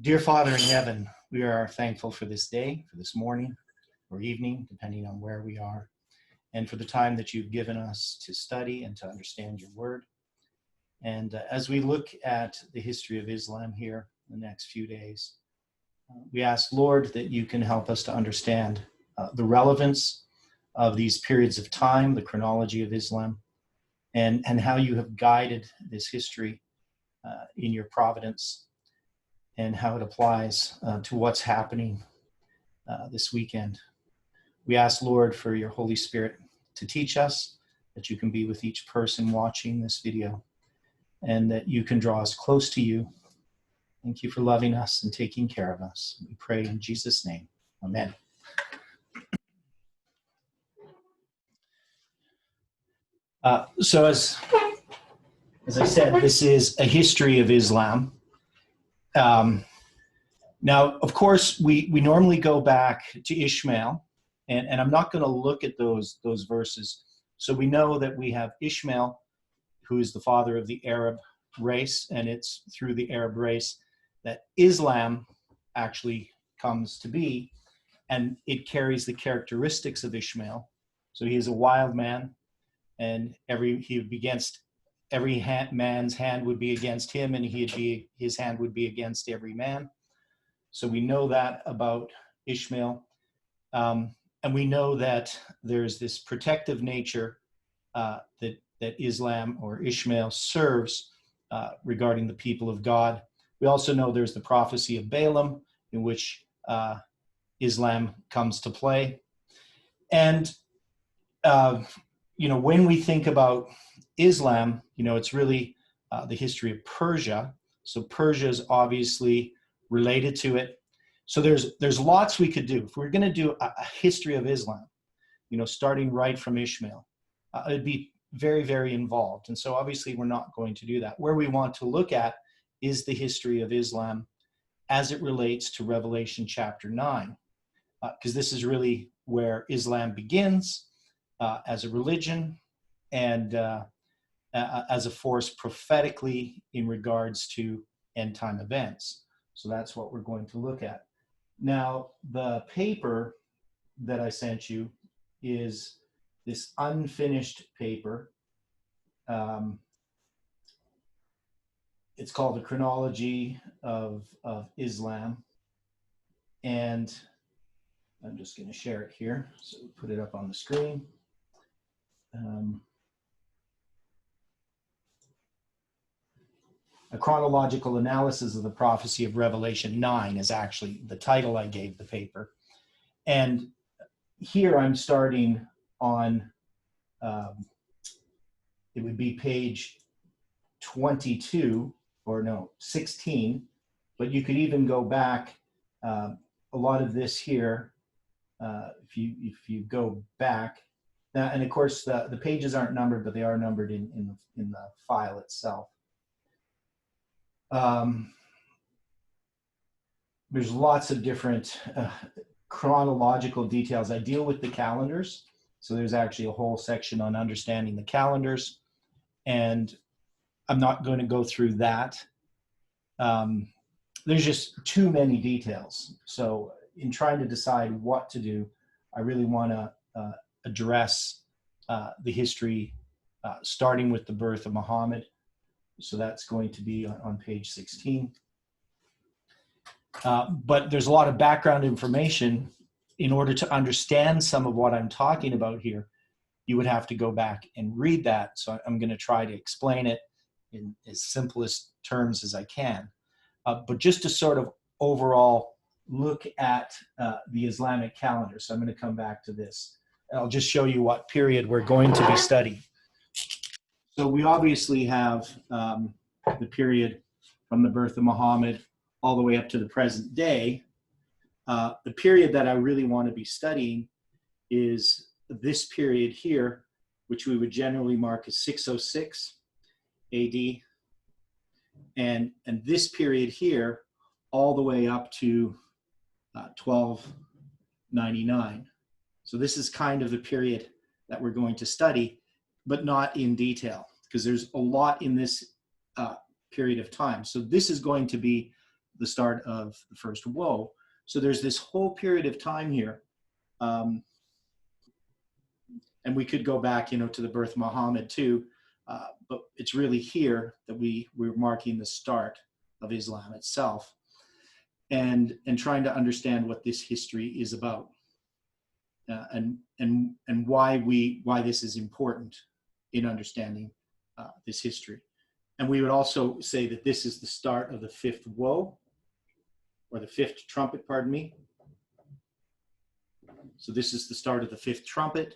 Dear Father in heaven, we are thankful for this day, for this morning or evening, depending on where we are, and for the time that you've given us to study and to understand your word. And as we look at the history of Islam here in the next few days, we ask, Lord, that you can help us to understand the relevance of these periods of time, the chronology of Islam, and how you have guided this history in your providence, and how it applies to what's happening this weekend. We ask, Lord, for your Holy Spirit to teach us, that you can be with each person watching this video, and that you can draw us close to you. Thank you for loving us and taking care of us. We pray in Jesus' name. Amen. So as I said, this is a history of Islam. Now, of course, we normally go back to Ishmael, and I'm not going to look at those verses. So we know that we have Ishmael, who is the father of the Arab race, and it's through the Arab race that Islam actually comes to be, and it carries the characteristics of Ishmael. So he is a wild man, and every man's hand would be against him, and his hand would be against every man. So we know that about Ishmael. And we know that there's this protective nature that Islam or Ishmael serves regarding the people of God. We also know there's the prophecy of Balaam, in which Islam comes to play. And, when we think about Islam, it's really the history of Persia. So Persia is obviously related to it. So there's lots we could do. If we're going to do a history of Islam, starting right from Ishmael, it'd be very, very involved. And so obviously we're not going to do that. Where we want to look at is the history of Islam as it relates to Revelation chapter 9, because this is really where Islam begins as a religion and as a force prophetically in regards to end time events. So that's what we're going to look at. Now, the paper that I sent you is this unfinished paper. It's called The Chronology of Islam. And I'm just going to share it here. So put it up on the screen. A chronological analysis of the prophecy of Revelation 9 is actually the title I gave the paper. And here I'm starting on, it would be page 22, 16, but you could even go back a lot of this here, if you go back. Now, and of course, the pages aren't numbered, but they are numbered in the file itself. There's lots of different chronological details. I deal with the calendars, so there's actually a whole section on understanding the calendars, and I'm not going to go through that. There's just too many details. So in trying to decide what to do, I really want to address the history starting with the birth of Muhammad. So that's going to be on page 16. But there's a lot of background information. In order to understand some of what I'm talking about here, you would have to go back and read that. So I'm going to try to explain it in as simplest terms as I can. But just to sort of overall look at the Islamic calendar. So I'm going to come back to this. I'll just show you what period we're going to be studying. So we obviously have the period from the birth of Muhammad all the way up to the present day. The period that I really want to be studying is this period here, which we would generally mark as 606 AD. And this period here, all the way up to 1299. So this is kind of the period that we're going to study, but not in detail, because there's a lot in this period of time. So this is going to be the start of the first woe. So there's this whole period of time here. And we could go back, to the birth of Muhammad too. But it's really here that we're marking the start of Islam itself, and trying to understand what this history is about, and why this is important in understanding this history. And we would also say that this is the start of the fifth woe, or the fifth trumpet, pardon me. So this is the start of the fifth trumpet,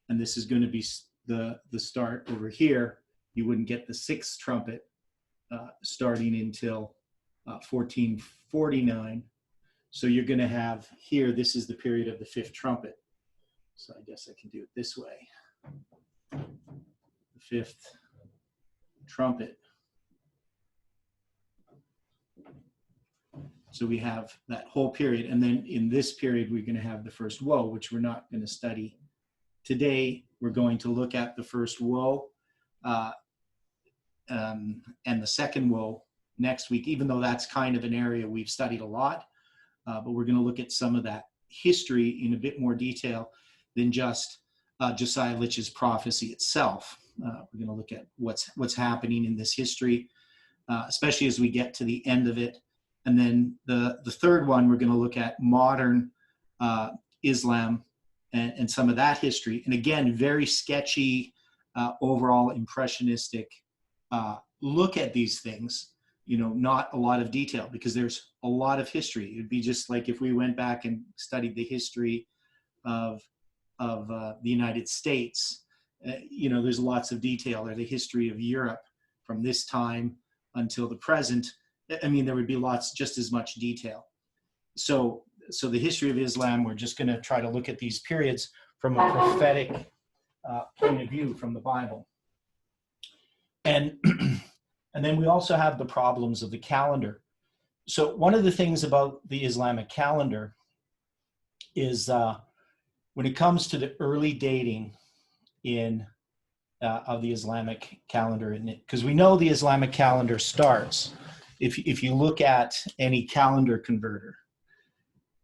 and this is going to be the start over here. You wouldn't get the sixth trumpet starting until 1449. So you're going to have here, this is the period of the fifth trumpet. So I guess I can do it this way. The fifth trumpet. So we have that whole period. And then in this period, we're going to have the first woe, which we're not going to study today. We're going to look at the first woe and the second woe next week, even though that's kind of an area we've studied a lot. But we're going to look at some of that history in a bit more detail than just Josiah Litch's prophecy itself. We're going to look at what's happening in this history, especially as we get to the end of it. And then the third one, we're going to look at modern Islam and some of that history. And again, very sketchy, overall impressionistic look at these things, not a lot of detail, because there's a lot of history. It'd be just like if we went back and studied the history of the United States, there's lots of detail, or the history of Europe from this time until the present. I mean, there would be just as much detail. So the history of Islam, we're just going to try to look at these periods from a prophetic point of view from the Bible. And then we also have the problems of the calendar. So one of the things about the Islamic calendar is when it comes to the early dating of the Islamic calendar, because we know the Islamic calendar starts, if you look at any calendar converter,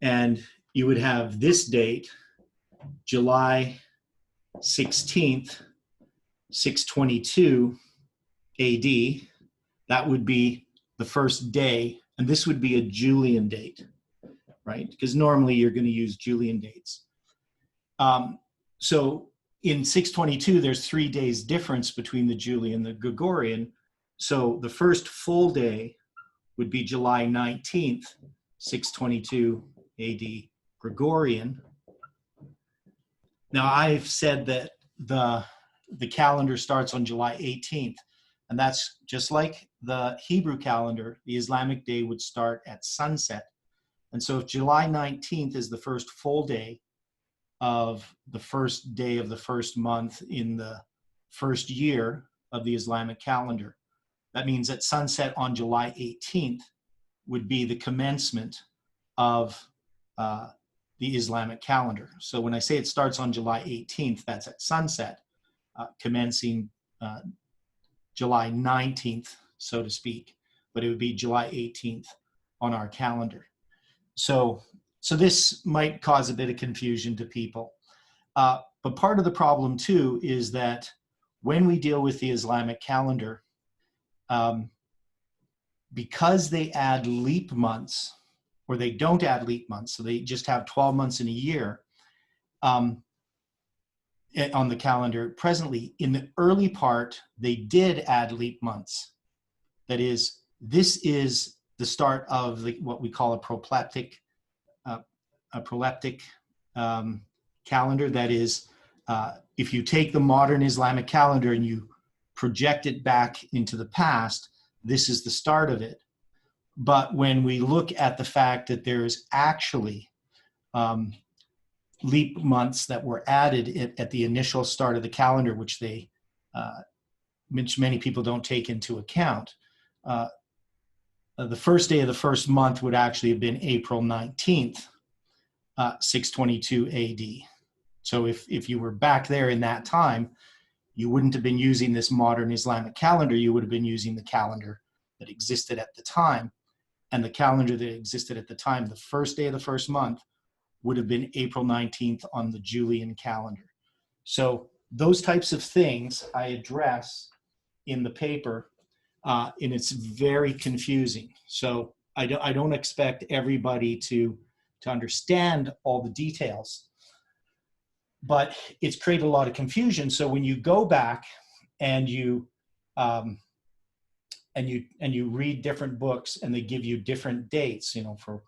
and you would have this date, July 16th, 622 AD, that would be the first day, and this would be a Julian date, right? Because normally you're going to use Julian dates. So in 622, there's 3 days difference between the Julian and the Gregorian. So the first full day would be July 19th, 622 AD Gregorian. Now I've said that the calendar starts on July 18th, and that's just like the Hebrew calendar. The Islamic day would start at sunset. And so if July 19th is the first full day of the first day of the first month in the first year of the Islamic calendar, that means that sunset on July 18th would be the commencement of the Islamic calendar. So when I say it starts on July 18th, that's at sunset, commencing July 19th, so to speak, but it would be July 18th on our calendar. So this might cause a bit of confusion to people. But part of the problem too is that when we deal with the Islamic calendar, because they add leap months, or they don't add leap months, so they just have 12 months in a year on the calendar presently. In the early part, they did add leap months. That is, this is the start of what we call a proleptic calendar. That is, if you take the modern Islamic calendar and you project it back into the past, this is the start of it. But when we look at the fact that there's actually leap months that were added at the initial start of the calendar, which many people don't take into account, the first day of the first month would actually have been April 19th, 622 AD. So if you were back there in that time, you wouldn't have been using this modern Islamic calendar. You would have been using the calendar that existed at the time. and the calendar that existed at the time, the first day of the first month would have been April 19th on the Julian calendar. So those types of things I address in the paper, and it's very confusing. So I don't expect everybody to understand all the details, but it's created a lot of confusion. So when you go back and you read different books and they give you different dates, for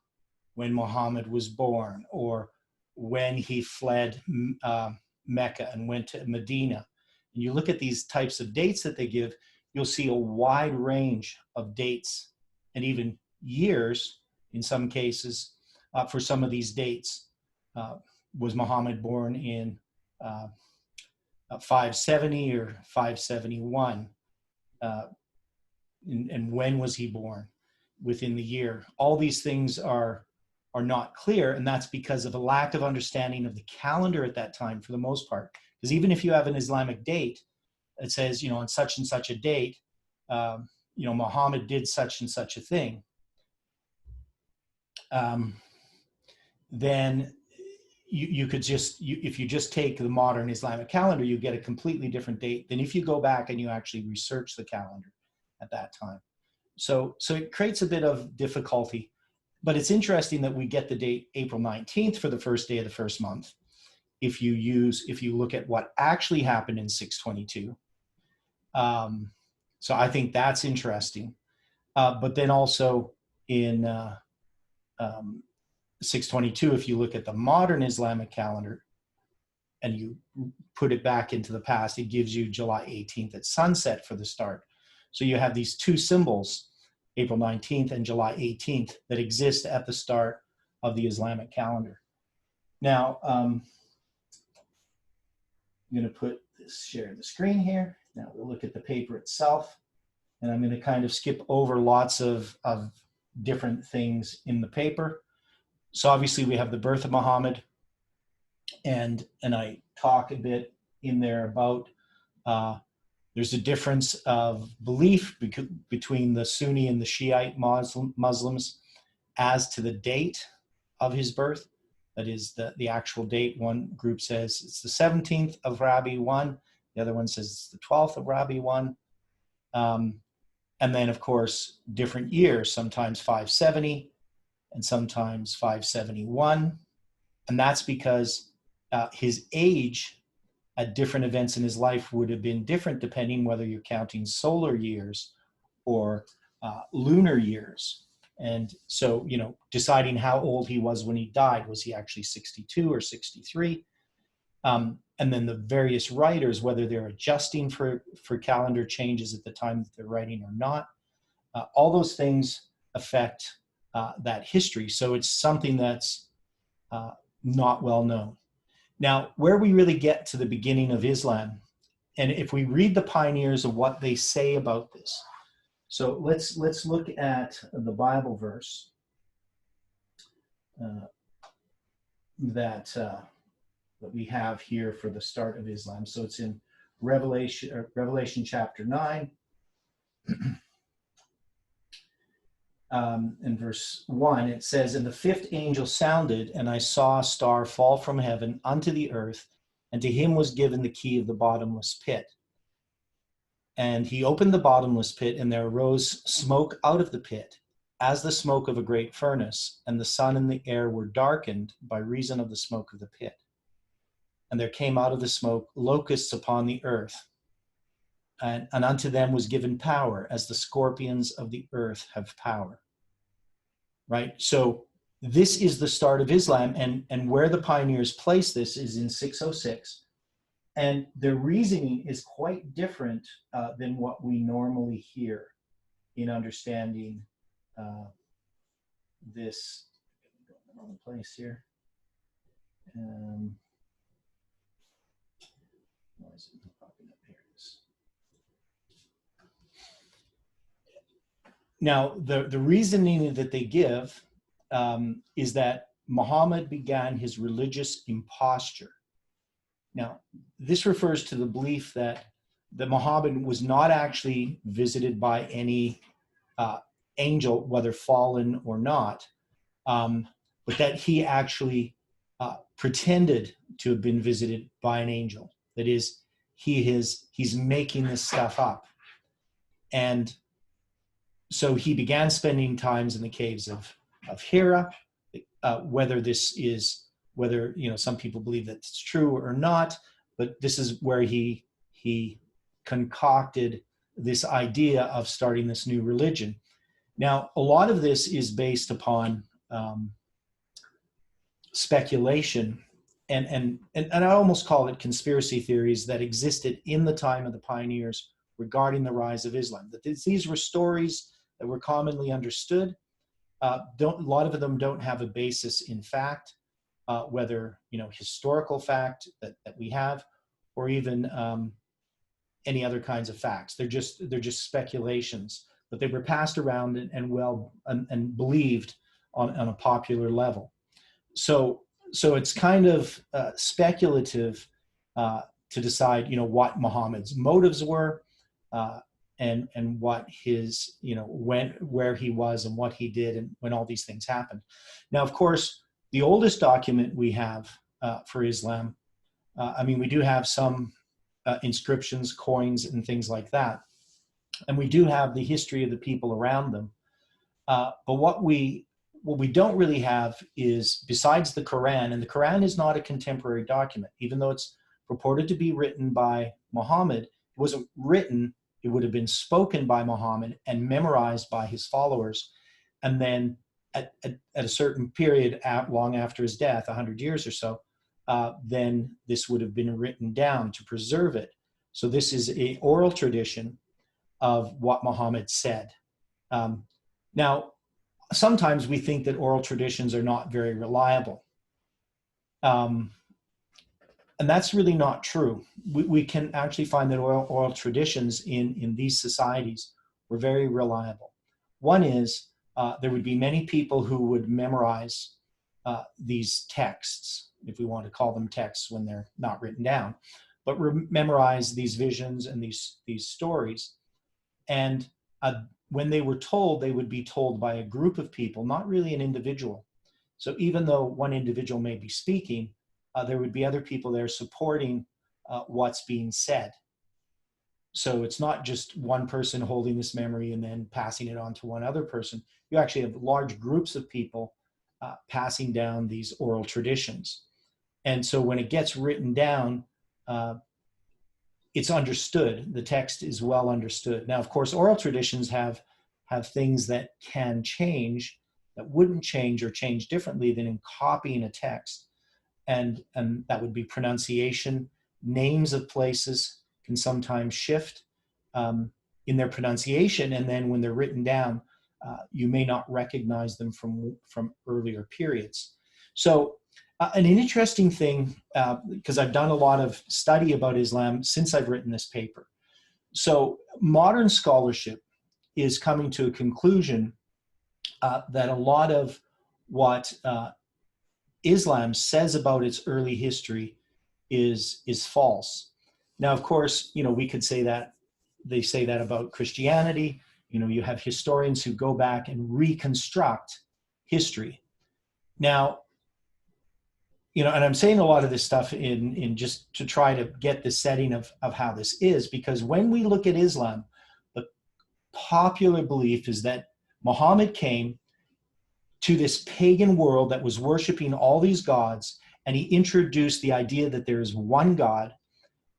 when Muhammad was born or when he fled Mecca and went to Medina, and you look at these types of dates that they give, you'll see a wide range of dates and even years in some cases for some of these dates. Was Muhammad born in 570 or 571? And when was he born within the year? All these things are not clear, and that's because of a lack of understanding of the calendar at that time for the most part. Because even if you have an Islamic date, it says, on such and such a date, Muhammad did such and such a thing. Then you could if you just take the modern Islamic calendar, you get a completely different date than if you go back and you actually research the calendar at that time. So it creates a bit of difficulty, but it's interesting that we get the date April 19th for the first day of the first month. If you look at what actually happened in 622. So I think that's interesting. But then also in 622, if you look at the modern Islamic calendar and you put it back into the past, it gives you July 18th at sunset for the start. So you have these two symbols, April 19th and July 18th, that exist at the start of the Islamic calendar. Now, I'm going to share the screen here. Now we'll look at the paper itself, and I'm going to kind of skip over lots of different things in the paper. So obviously we have the birth of Muhammad, and I talk a bit in there about there's a difference of belief between the Sunni and the Shiite Muslims as to the date of his birth. That is the actual date. One group says it's the 17th of Rabi 1. The other one says it's the 12th of Rabi 1. And then, of course, different years, sometimes 570 and sometimes 571. And that's because his age at different events in his life would have been different depending whether you're counting solar years or lunar years. And so, deciding how old he was when he died, was he actually 62 or 63? And then the various writers, whether they're adjusting for calendar changes at the time that they're writing or not, all those things affect that history. So it's something that's not well known. Now, where we really get to the beginning of Islam, and if we read the pioneers of what they say about this, so let's look at the Bible verse that we have here for the start of Islam. So it's in Revelation chapter 9. In verse 1, it says, "And the fifth angel sounded, and I saw a star fall from heaven unto the earth, and to him was given the key of the bottomless pit. And he opened the bottomless pit, and there arose smoke out of the pit, as the smoke of a great furnace, and the sun and the air were darkened by reason of the smoke of the pit. And there came out of the smoke locusts upon the earth, and unto them was given power, as the scorpions of the earth have power." Right? So this is the start of Islam, and where the pioneers place this is in 606. And their reasoning is quite different than what we normally hear in understanding this. Go in the wrong place here. Why is it not popping up? Here it is. Now, the reasoning that they give is that Muhammad began his religious imposture. Now, this refers to the belief that Muhammad was not actually visited by any angel, whether fallen or not, but that he actually pretended to have been visited by an angel. That is, he's making this stuff up. And so he began spending times in the caves of Hira. Whether some people believe that it's true or not, but this is where he concocted this idea of starting this new religion. Now, a lot of this is based upon speculation, and I almost call it conspiracy theories that existed in the time of the pioneers regarding the rise of Islam. That these were stories that were commonly understood. A lot of them don't have a basis in fact, whether historical fact that we have, or even any other kinds of facts. They're just speculations, but they were passed around and believed on a popular level. So it's kind of speculative to decide, what Muhammad's motives were, and what his, where he was and what he did and when all these things happened. Now, of course, the oldest document we have for Islam, we do have some inscriptions, coins, and things like that. And we do have the history of the people around them. But what we don't really have is, besides the Quran, and the Quran is not a contemporary document, even though it's purported to be written by Muhammad. It wasn't written. It would have been spoken by Muhammad and memorized by his followers. And then at a certain period, long after his death, 100 years or so, then this would have been written down to preserve it. So this is an oral tradition of what Muhammad said. Now, sometimes we think that oral traditions are not very reliable. And that's really not true. We can actually find that oral traditions in these societies were very reliable. One is there would be many people who would memorize these texts, if we want to call them texts when they're not written down, but memorize these visions and these stories. And when they were told, they would be told by a group of people, not really an individual. So even though one individual may be speaking, there would be other people there supporting what's being said. So it's not just one person holding this memory and then passing it on to one other person. You actually have large groups of people passing down these oral traditions. And so when it gets written down, it's understood. The text is well understood. Now, of course, oral traditions have things that can change, that wouldn't change or change differently than in copying a text. And that would be pronunciation. Names of places can sometimes shift in their pronunciation, and then when they're written down, you may not recognize them from earlier periods. So an interesting thing, because I've done a lot of study about Islam since I've written this paper. So modern scholarship is coming to a conclusion that a lot of what Islam says about its early history is false. Now, of course, we could say that they say that about Christianity. You have historians who go back and reconstruct history. Now, and I'm saying a lot of this stuff in just to try to get the setting of how this is, because when we look at Islam, the popular belief is that Muhammad came to this pagan world that was worshiping all these gods, and he introduced the idea that there is one God,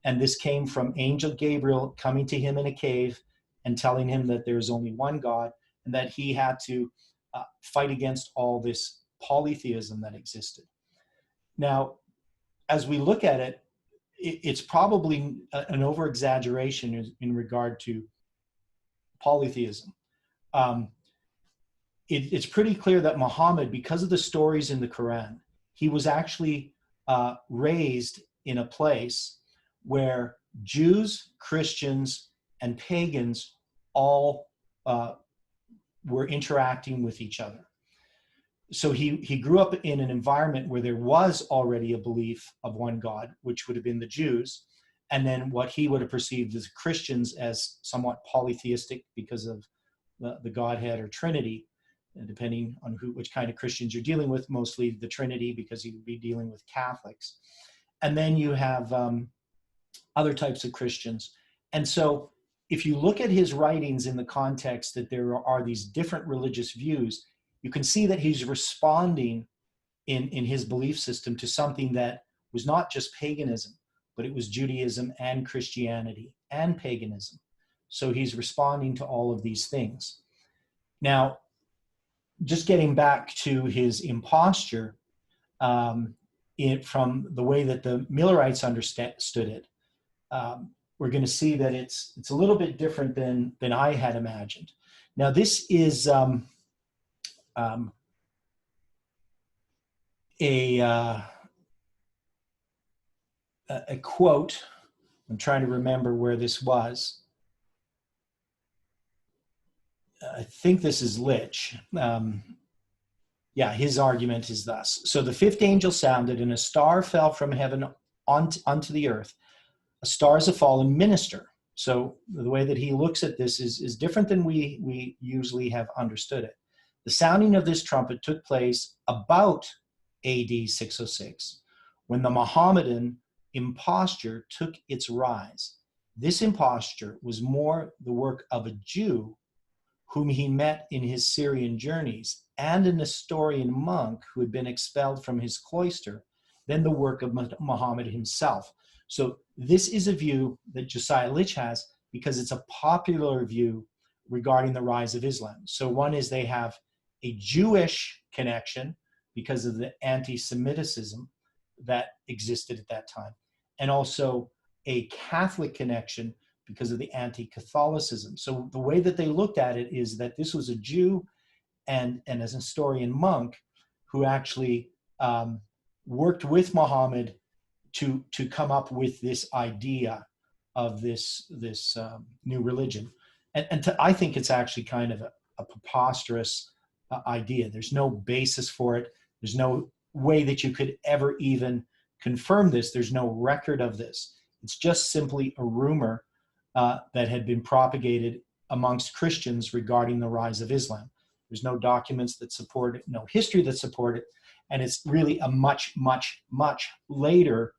and this came from Angel Gabriel coming to him in a cave and telling him that there is only one God, and that he had to fight against all this polytheism that existed. Now, as we look at it, it's probably an over-exaggeration in regard to polytheism. It's pretty clear that Muhammad, because of the stories in the Quran, he was actually raised in a place where Jews, Christians, and pagans all were interacting with each other. So he grew up in an environment where there was already a belief of one God, which would have been the Jews, and then what he would have perceived as Christians as somewhat polytheistic because of the Godhead or Trinity, depending on which kind of Christians you're dealing with, mostly the Trinity, because he would be dealing with Catholics. And then you have other types of Christians. And so if you look at his writings in the context that there are these different religious views, you can see that he's responding in his belief system to something that was not just paganism, but it was Judaism and Christianity and paganism. So he's responding to all of these things. Now, just getting back to his imposture, from the way that the Millerites understood it, we're going to see that it's a little bit different than I had imagined. Now, this is a quote. I'm trying to remember where this was. I think this is Lich. Yeah, his argument is thus. So the fifth angel sounded, and a star fell from heaven onto the earth. A star is a fallen minister. So the way that he looks at this is different than we usually have understood it. The sounding of this trumpet took place about AD 606, when the Mohammedan imposture took its rise. This imposture was more the work of a Jew whom he met in his Syrian journeys, and a Nestorian monk who had been expelled from his cloister, than the work of Muhammad himself. So this is a view that Josiah Lich has because it's a popular view regarding the rise of Islam. So one is they have a Jewish connection because of the anti-Semitism that existed at that time, and also a Catholic connection because of the anti-Catholicism. So the way that they looked at it is that this was a Jew and as a Nestorian monk who actually worked with Muhammad to come up with this idea of this new religion. And I think it's actually kind of a preposterous idea. There's no basis for it. There's no way that you could ever even confirm this. There's no record of this. It's just simply a rumor that had been propagated amongst Christians regarding the rise of Islam. There's no documents that support it, no history that support it, and it's really a much, much, much later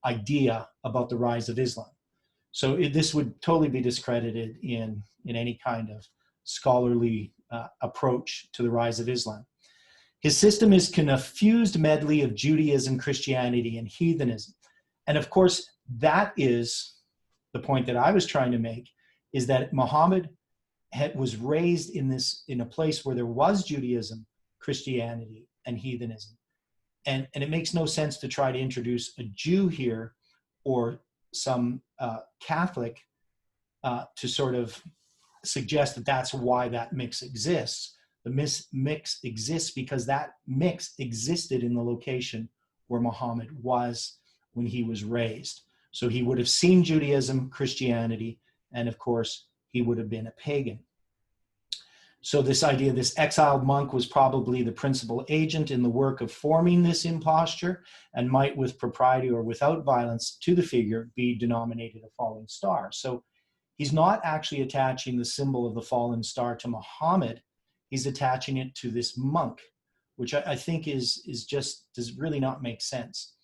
idea about the rise of Islam. So this would totally be discredited in any kind of scholarly approach to the rise of Islam. His system is a confused medley of Judaism, Christianity, and heathenism. And of course, that is the point that I was trying to make, is that Muhammad was raised in a place where there was Judaism, Christianity, and heathenism. And it makes no sense to try to introduce a Jew here or some Catholic to sort of suggest that that's why that mix exists. The mix exists because that mix existed in the location where Muhammad was when he was raised. So he would have seen Judaism, Christianity, and of course, he would have been a pagan. So this idea, this exiled monk was probably the principal agent in the work of forming this imposture, and might, with propriety or without violence to the figure, be denominated a falling star. So he's not actually attaching the symbol of the fallen star to Muhammad. He's attaching it to this monk, which I think does really not make sense.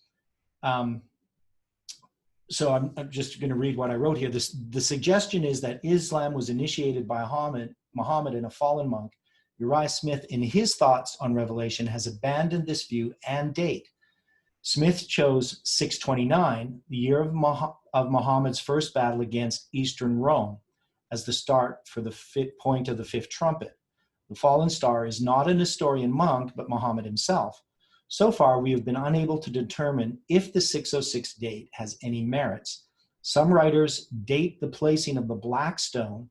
So I'm just going to read what I wrote here. The suggestion is that Islam was initiated by Muhammad and a fallen monk. Uriah Smith, in his thoughts on Revelation, has abandoned this view and date. Smith chose 629, the year of Muhammad's first battle against Eastern Rome, as the start for the point of the fifth trumpet. The fallen star is not a Nestorian monk, but Muhammad himself. So far, we have been unable to determine if the 606 date has any merits. Some writers date the placing of the black stone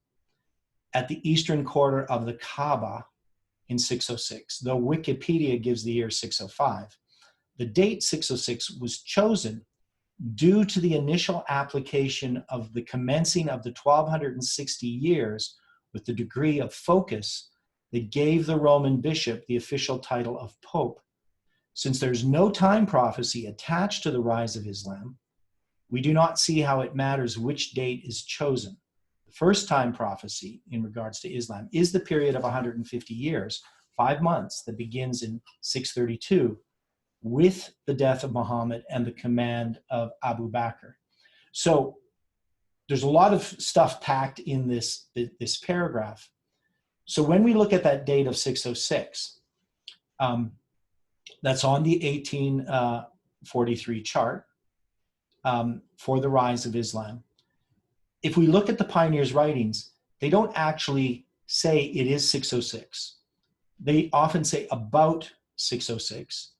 at the eastern quarter of the Kaaba in 606, though Wikipedia gives the year 605. The date 606 was chosen due to the initial application of the commencing of the 1260 years with the degree of focus that gave the Roman bishop the official title of Pope. Since there's no time prophecy attached to the rise of Islam, we do not see how it matters which date is chosen. The first time prophecy in regards to Islam is the period of 150 years, 5 months, that begins in 632 with the death of Muhammad and the command of Abu Bakr. So there's a lot of stuff packed in this paragraph. So when we look at that date of 606, that's on the 1843 chart for the rise of Islam. If we look at the pioneers' writings, they don't actually say it is 606. They often say about 606,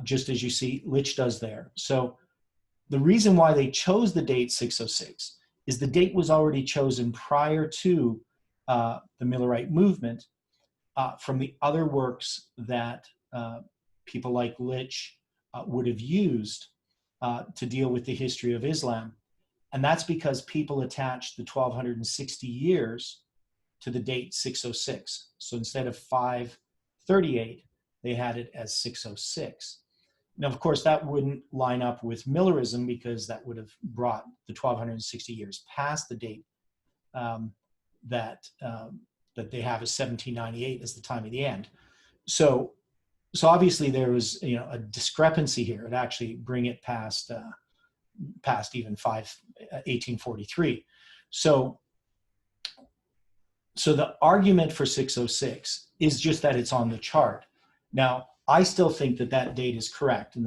just as you see Litch does there. So the reason why they chose the date 606 is the date was already chosen prior to the Millerite movement from the other works that people like Litch would have used to deal with the history of Islam. And that's because people attached the 1260 years to the date 606. So instead of 538, they had it as 606. Now, of course, that wouldn't line up with Millerism because that would have brought the 1260 years past the date that they have as 1798 as the time of the end. So obviously there was a discrepancy here. It actually bring it past even 1843. So the argument for 606 is just that it's on the chart. Now, I still think that date is correct,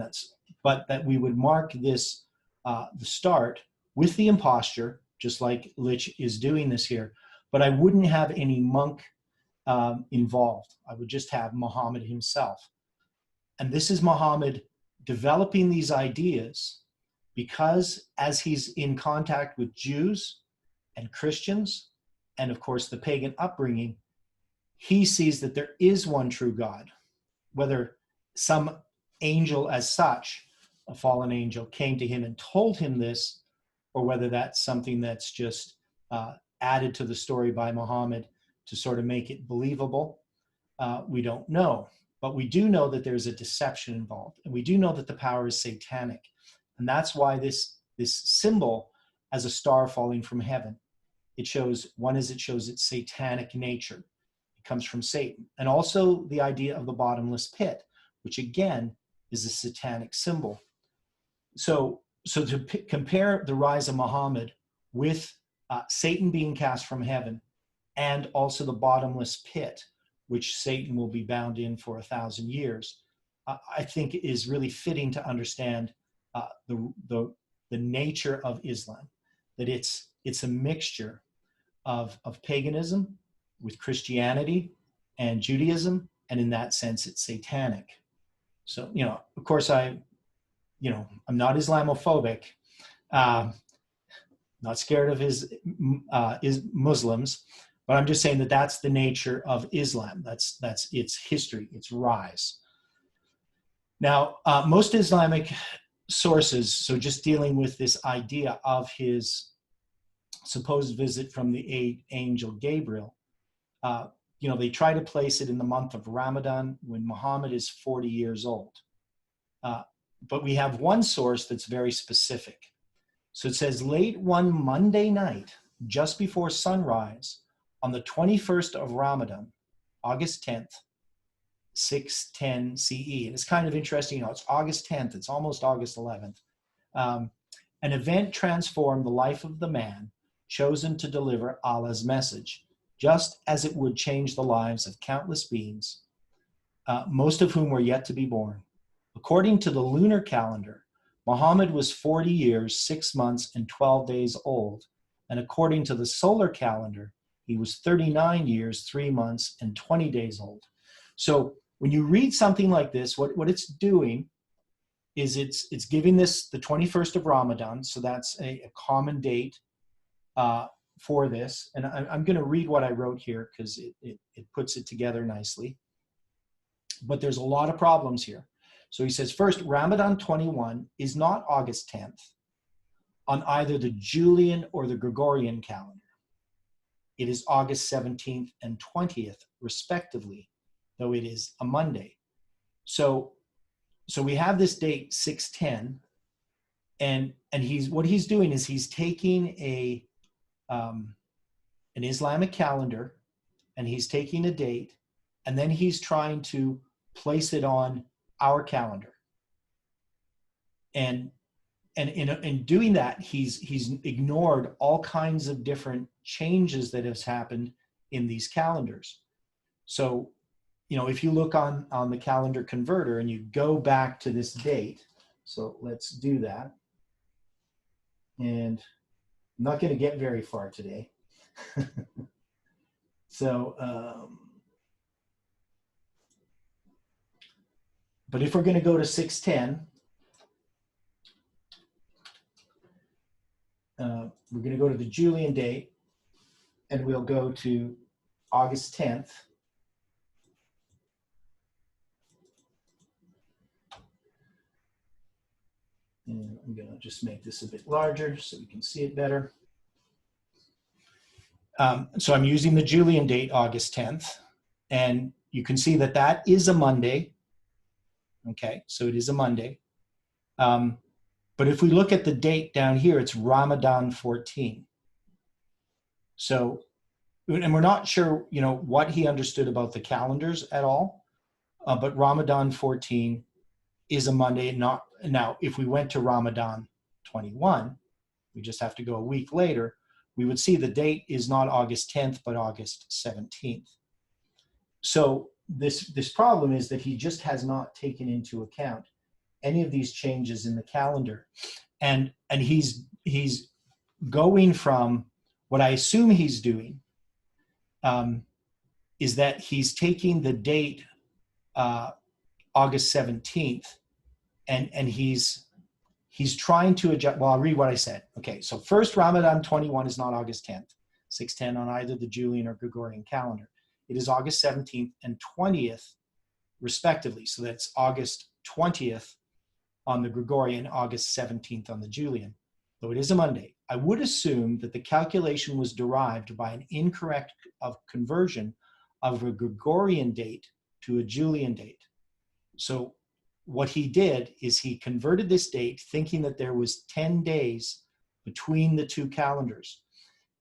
but that we would mark this the start with the imposture, just like Litch is doing this here. But I wouldn't have any monk involved. I would just have Muhammad himself. And this is Muhammad developing these ideas because as he's in contact with Jews and Christians, and of course the pagan upbringing, he sees that there is one true God. Whether some angel as such, a fallen angel, came to him and told him this, or whether that's something that's just added to the story by Muhammad to sort of make it believable, we don't know. But we do know that there's a deception involved. And we do know that the power is satanic. And that's why this symbol as a star falling from heaven, it shows its satanic nature. It comes from Satan. And also the idea of the bottomless pit, which again is a satanic symbol. So to compare the rise of Muhammad with Satan being cast from heaven and also the bottomless pit, which Satan will be bound in for 1,000 years, I think is really fitting to understand the nature of Islam, that it's a mixture of paganism with Christianity and Judaism, and in that sense, it's satanic. So, of course, I'm not Islamophobic, not scared of is Muslims, but I'm just saying that that's the nature of Islam. That's its history, its rise. Now, most Islamic sources, so just dealing with this idea of his supposed visit from the angel Gabriel, they try to place it in the month of Ramadan when Muhammad is 40 years old. But we have one source that's very specific. So it says, late one Monday night, just before sunrise, on the 21st of Ramadan, August 10th, 610 CE. And it's kind of interesting, it's August 10th, it's almost August 11th. An event transformed the life of the man chosen to deliver Allah's message, just as it would change the lives of countless beings, most of whom were yet to be born. According to the lunar calendar, Muhammad was 40 years, 6 months, and 12 days old. And according to the solar calendar, he was 39 years, 3 months, and 20 days old. So when you read something like this, what it's doing is it's giving this the 21st of Ramadan. So that's a common date for this. And I'm going to read what I wrote here because it puts it together nicely. But there's a lot of problems here. So he says, first, Ramadan 21 is not August 10th on either the Julian or the Gregorian calendar. It is August 17th and 20th, respectively, though it is a Monday. So we have this date, 610, and what he's doing is he's taking an Islamic calendar, and he's taking a date, and then he's trying to place it on our calendar. And in doing that, he's ignored all kinds of different changes that has happened in these calendars. So, if you look on the calendar converter and you go back to this date, so let's do that. And I'm not going to get very far today. So, but if we're going to go to 610, we're going to go to the Julian date, and we'll go to August 10th. And I'm going to just make this a bit larger so we can see it better. So I'm using the Julian date, August 10th, and you can see that that is a Monday. Okay, so it is a Monday. But if we look at the date down here, it's Ramadan 14. So, and we're not sure, what he understood about the calendars at all, but Ramadan 14 is a Monday. Now, if we went to Ramadan 21, we just have to go a week later, we would see the date is not August 10th, but August 17th. So this problem is that he just has not taken into account any of these changes in the calendar. And he's going from, what I assume he's doing is that he's taking the date August 17th, and he's trying to adjust. Well, I'll read what I said. Okay, so first, Ramadan 21 is not August 10th, 610 on either the Julian or Gregorian calendar. It is August 17th and 20th, respectively. So that's August 20th on the Gregorian, August 17th on the Julian. Though it is a Monday, I would assume that the calculation was derived by an incorrect conversion of a Gregorian date to a Julian date. So what he did is he converted this date thinking that there was 10 days between the two calendars.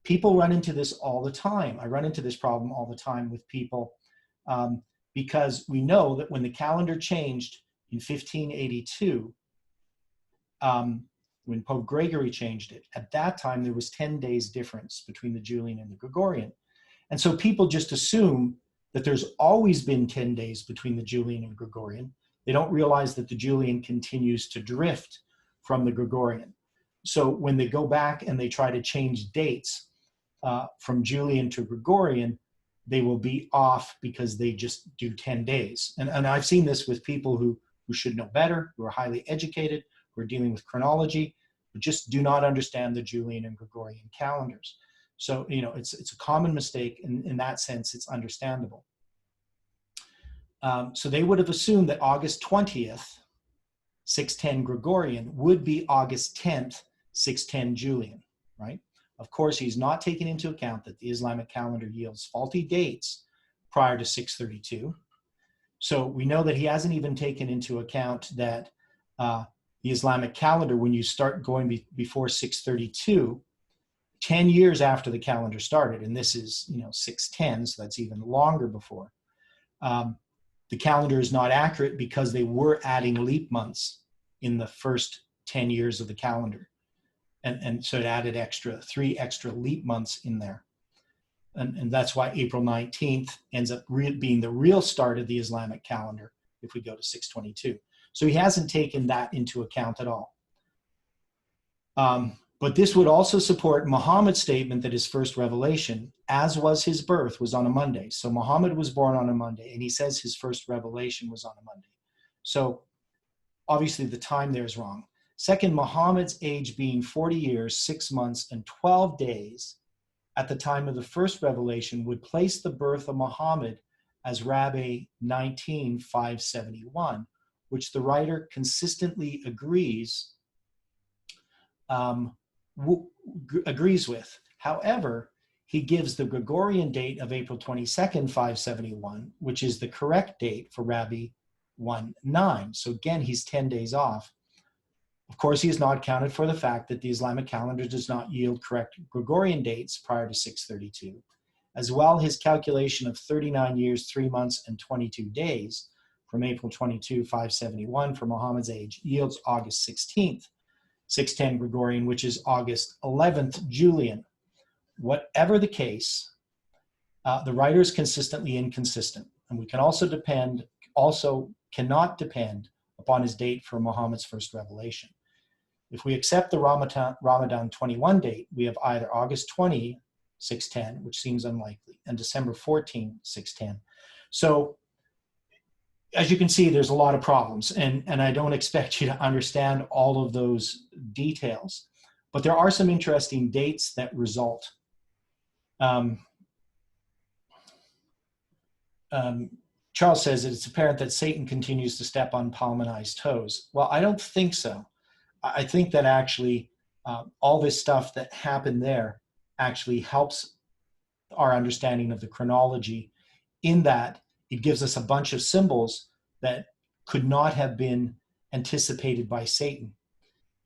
People run into this all the time. I run into this problem all the time with people because we know that when the calendar changed in 1582, when Pope Gregory changed it, at that time there was 10 days difference between the Julian and the Gregorian. And so people just assume that there's always been 10 days between the Julian and Gregorian. They don't realize that the Julian continues to drift from the Gregorian. So when they go back and they try to change dates from Julian to Gregorian, they will be off because they just do 10 days. And I've seen this with people who should know better, who are highly educated, who are dealing with chronology, but just do not understand the Julian and Gregorian calendars. So, it's a common mistake. In that sense, it's understandable. So they would have assumed that August 20th, 610 Gregorian, would be August 10th, 610 Julian, right? Of course, he's not taking into account that the Islamic calendar yields faulty dates prior to 632. So we know that he hasn't even taken into account that the Islamic calendar, when you start going before 632, 10 years after the calendar started, and this is 610, so that's even longer before, the calendar is not accurate because they were adding leap months in the first 10 years of the calendar. And so it added 3 extra leap months in there. And that's why April 19th ends up being the real start of the Islamic calendar if we go to 622. So he hasn't taken that into account at all. But this would also support Muhammad's statement that his first revelation, as was his birth, was on a Monday. So Muhammad was born on a Monday, and he says his first revelation was on a Monday. So obviously the time there is wrong. Second, Muhammad's age being 40 years, 6 months, and 12 days at the time of the first revelation would place the birth of Muhammad as Rabi 19,571, which the writer consistently agrees with. However, he gives the Gregorian date of April 22nd, 571, which is the correct date for Rabi 19. So again, he's 10 days off. Of course, he has not accounted for the fact that the Islamic calendar does not yield correct Gregorian dates prior to 632. As well, his calculation of 39 years, 3 months, and 22 days from April 22, 571 for Muhammad's age yields August 16th, 610 Gregorian, which is August 11th Julian. Whatever the case, the writer is consistently inconsistent, and we can cannot depend upon his date for Muhammad's first revelation. If we accept the Ramadan 21 date, we have either August 20, 610, which seems unlikely, and December 14, 610. So as you can see, there's a lot of problems, and I don't expect you to understand all of those details, but there are some interesting dates that result. Charles says that it's apparent that Satan continues to step on Palmanized toes. Well, I don't think so. I think that actually all this stuff that happened there actually helps our understanding of the chronology, in that it gives us a bunch of symbols that could not have been anticipated by Satan.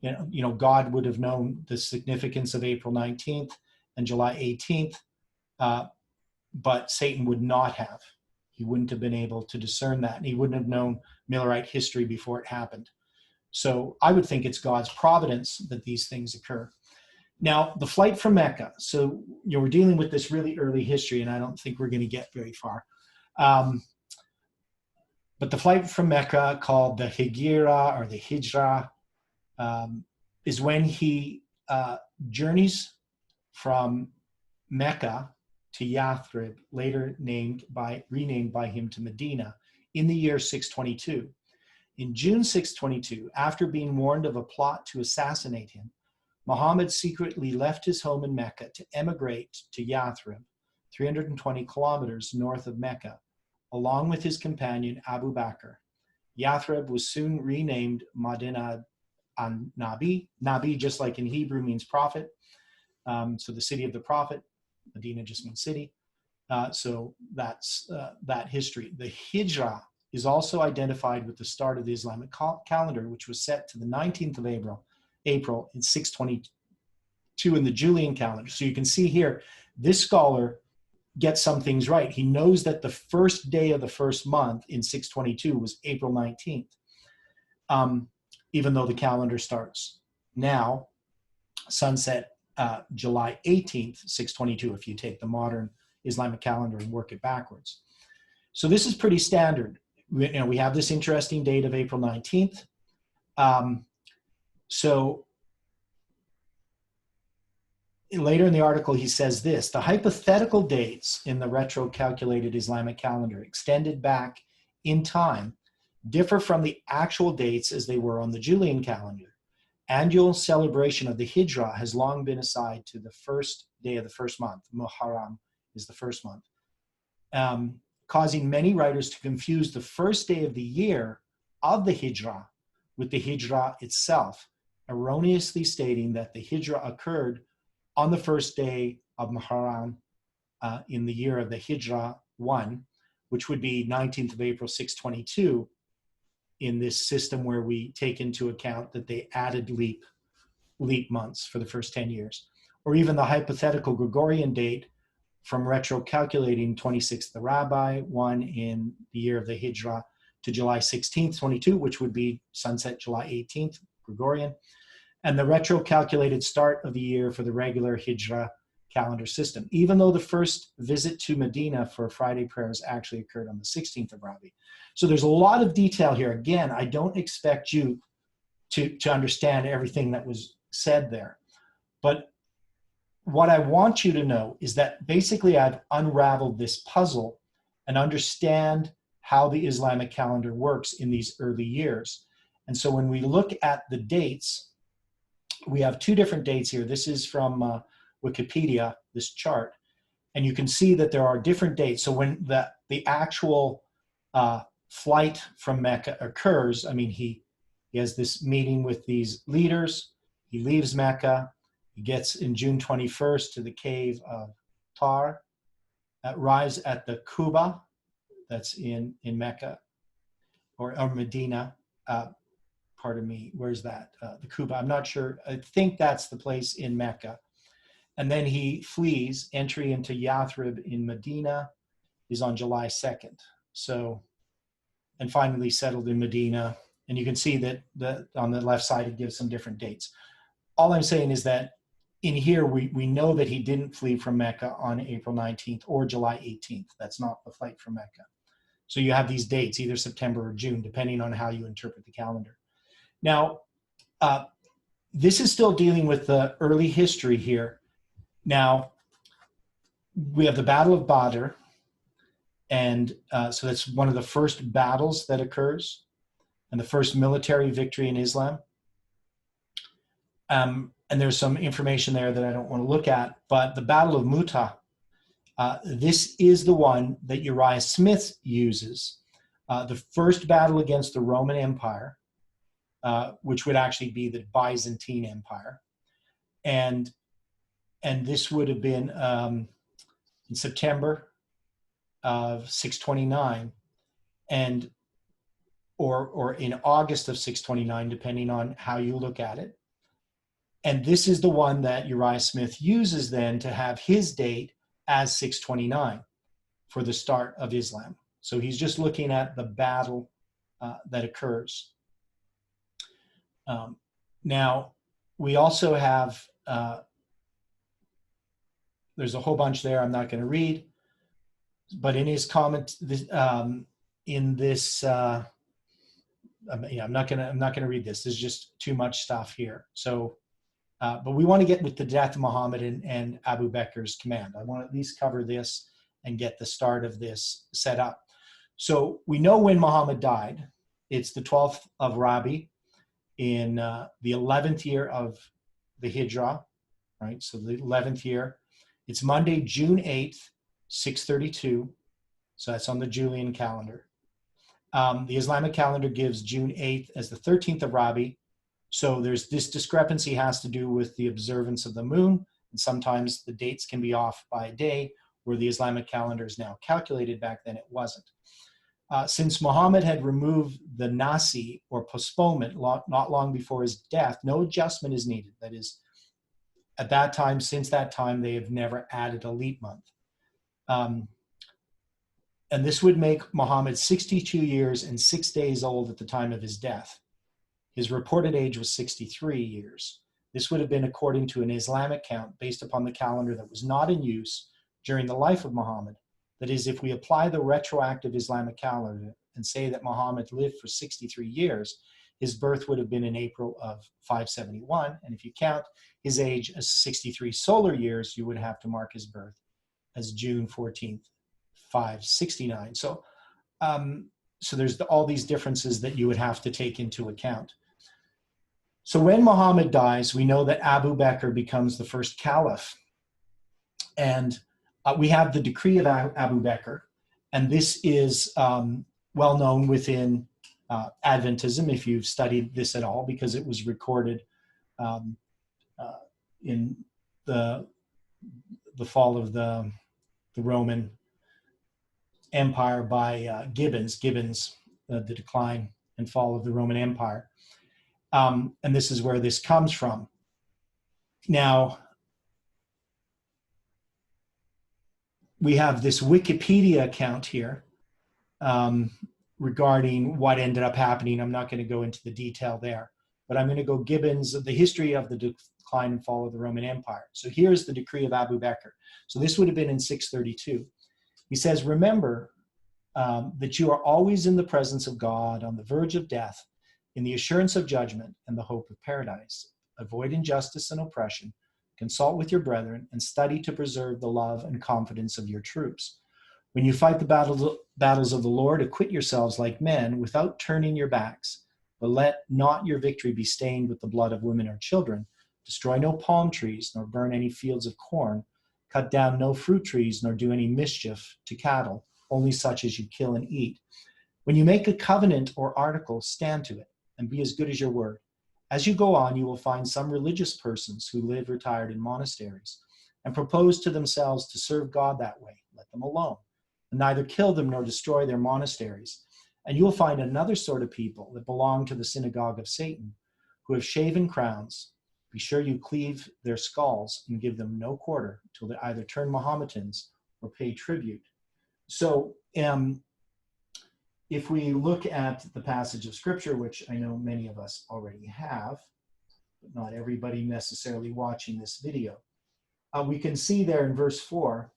You know, God would have known the significance of April 19th and July 18th, but Satan would not have. He wouldn't have been able to discern that, and he wouldn't have known Millerite history before it happened. So I would think it's God's providence that these things occur. Now, the flight from Mecca. So, you know, we're dealing with this really early history, and I don't think we're going to get very far. But the flight from Mecca, called the Hijra or the Hijra, is when he journeys from Mecca to Yathrib, later renamed by him to Medina, in the year 622. In June 622, after being warned of a plot to assassinate him, Muhammad secretly left his home in Mecca to emigrate to Yathrib, 320 kilometers north of Mecca, along with his companion Abu Bakr. Yathrib was soon renamed Madinah an-Nabi. Nabi, just like in Hebrew, means prophet. So the city of the prophet. Medina just means city. So that's that history. The Hijra is also identified with the start of the Islamic calendar, which was set to the 19th of April in 622 in the Julian calendar. So you can see here, this scholar gets some things right. He knows that the first day of the first month in 622 was April 19th, even though the calendar starts now, sunset July 18th, 622, if you take the modern Islamic calendar and work it backwards. So this is pretty standard. We have this interesting date of April 19th. So later in the article, he says this: the hypothetical dates in the retro-calculated Islamic calendar extended back in time differ from the actual dates as they were on the Julian calendar. Annual celebration of the Hijra has long been assigned to the first day of the first month. Muharram is the first month, causing many writers to confuse the first day of the year of the Hijra with the Hijra itself, erroneously stating that the Hijra occurred on the first day of Muharram in the year of the Hijra 1, which would be 19th of April, 622, in this system where we take into account that they added leap months for the first 10 years. Or even the hypothetical Gregorian date from retro-calculating 26th the Rabbi 1 in the year of the Hijra to July 16th, 22, which would be sunset July 18th, Gregorian, and the retro-calculated start of the year for the regular Hijra calendar system, even though the first visit to Medina for Friday prayers actually occurred on the 16th of Rabi. So there's a lot of detail here. Again, I don't expect you to understand everything that was said there. But what I want you to know is that basically I've unraveled this puzzle and understand how the Islamic calendar works in these early years. And so when we look at the dates, we have two different dates here. This is from Wikipedia, this chart, and you can see that there are different dates. So when the actual flight from Mecca occurs, I mean, he has this meeting with these leaders, he leaves Mecca, he gets in June 21st to the cave of Tar, arrives at the Quba, that's in Mecca, or Medina, pardon me, where's that? The Kuba, I'm not sure. I think that's the place in Mecca. And then he flees. Entry into Yathrib in Medina is on July 2nd. So, and finally settled in Medina. And you can see that on the left side, it gives some different dates. All I'm saying is that in here, we know that he didn't flee from Mecca on April 19th or July 18th. That's not the flight from Mecca. So you have these dates, either September or June, depending on how you interpret the calendar. Now, this is still dealing with the early history here. Now, we have the Battle of Badr, and so that's one of the first battles that occurs and the first military victory in Islam. And there's some information there that I don't want to look at, but the Battle of Mu'tah, this is the one that Uriah Smith uses, the first battle against the Roman Empire, which would actually be the Byzantine Empire. And this would have been in September of 629, and or in August of 629, depending on how you look at it. And this is the one that Uriah Smith uses then to have his date as 629 for the start of Islam. So he's just looking at the battle that occurs. Now, we also have, there's a whole bunch there I'm not going to read, but in his comment, in this, I'm not going to read this. There's just too much stuff here. So, but we want to get with the death of Muhammad and Abu Bakr's command. I want to at least cover this and get the start of this set up. So we know when Muhammad died. It's the 12th of Rabi in the 11th year of the Hijrah, right? So the 11th year. It's Monday, June 8th, 632. So that's on the Julian calendar. The Islamic calendar gives June 8th as the 13th of Rabi. So there's this discrepancy has to do with the observance of the moon. And sometimes the dates can be off by a day, where the Islamic calendar is now calculated. Back then it wasn't. Since Muhammad had removed the nasi, or postponement, not long before his death, no adjustment is needed. That is, at that time, since that time, they have never added a leap month. And this would make Muhammad 62 years and 6 days old at the time of his death. His reported age was 63 years. This would have been according to an Islamic count based upon the calendar that was not in use during the life of Muhammad. That is, if we apply the retroactive Islamic calendar and say that Muhammad lived for 63 years, his birth would have been in April of 571. And if you count his age as 63 solar years, you would have to mark his birth as June 14th, 569. So there's all these differences that you would have to take into account. So when Muhammad dies, we know that Abu Bakr becomes the first caliph. And we have the decree of Abu Bakr, and this is well known within Adventism, if you've studied this at all, because it was recorded in the fall of the Roman Empire by Gibbons, the decline and fall of the Roman Empire. And this is where this comes from. Now, we have this Wikipedia account here regarding what ended up happening. I'm not going to go into the detail there, but I'm going to go Gibbons, the history of the decline and fall of the Roman Empire. So here's the decree of Abu Bakr. So this would have been in 632. He says, remember that you are always in the presence of God, on the verge of death, in the assurance of judgment and the hope of paradise. Avoid injustice and oppression. Consult with your brethren and study to preserve the love and confidence of your troops. When you fight the battles of the Lord, acquit yourselves like men without turning your backs, but let not your victory be stained with the blood of women or children. Destroy no palm trees, nor burn any fields of corn. Cut down no fruit trees, nor do any mischief to cattle, only such as you kill and eat. When you make a covenant or article, stand to it, and be as good as your word. As you go on, you will find some religious persons who live retired in monasteries and propose to themselves to serve God that way. Let them alone, and neither kill them nor destroy their monasteries, And you will find another sort of people that belong to the synagogue of Satan, who have shaven crowns. Be sure you cleave their skulls and give them no quarter till they either turn Mahometans or pay tribute. So if we look at the passage of scripture, which I know many of us already have, but not everybody necessarily watching this video, we can see there in verse 4,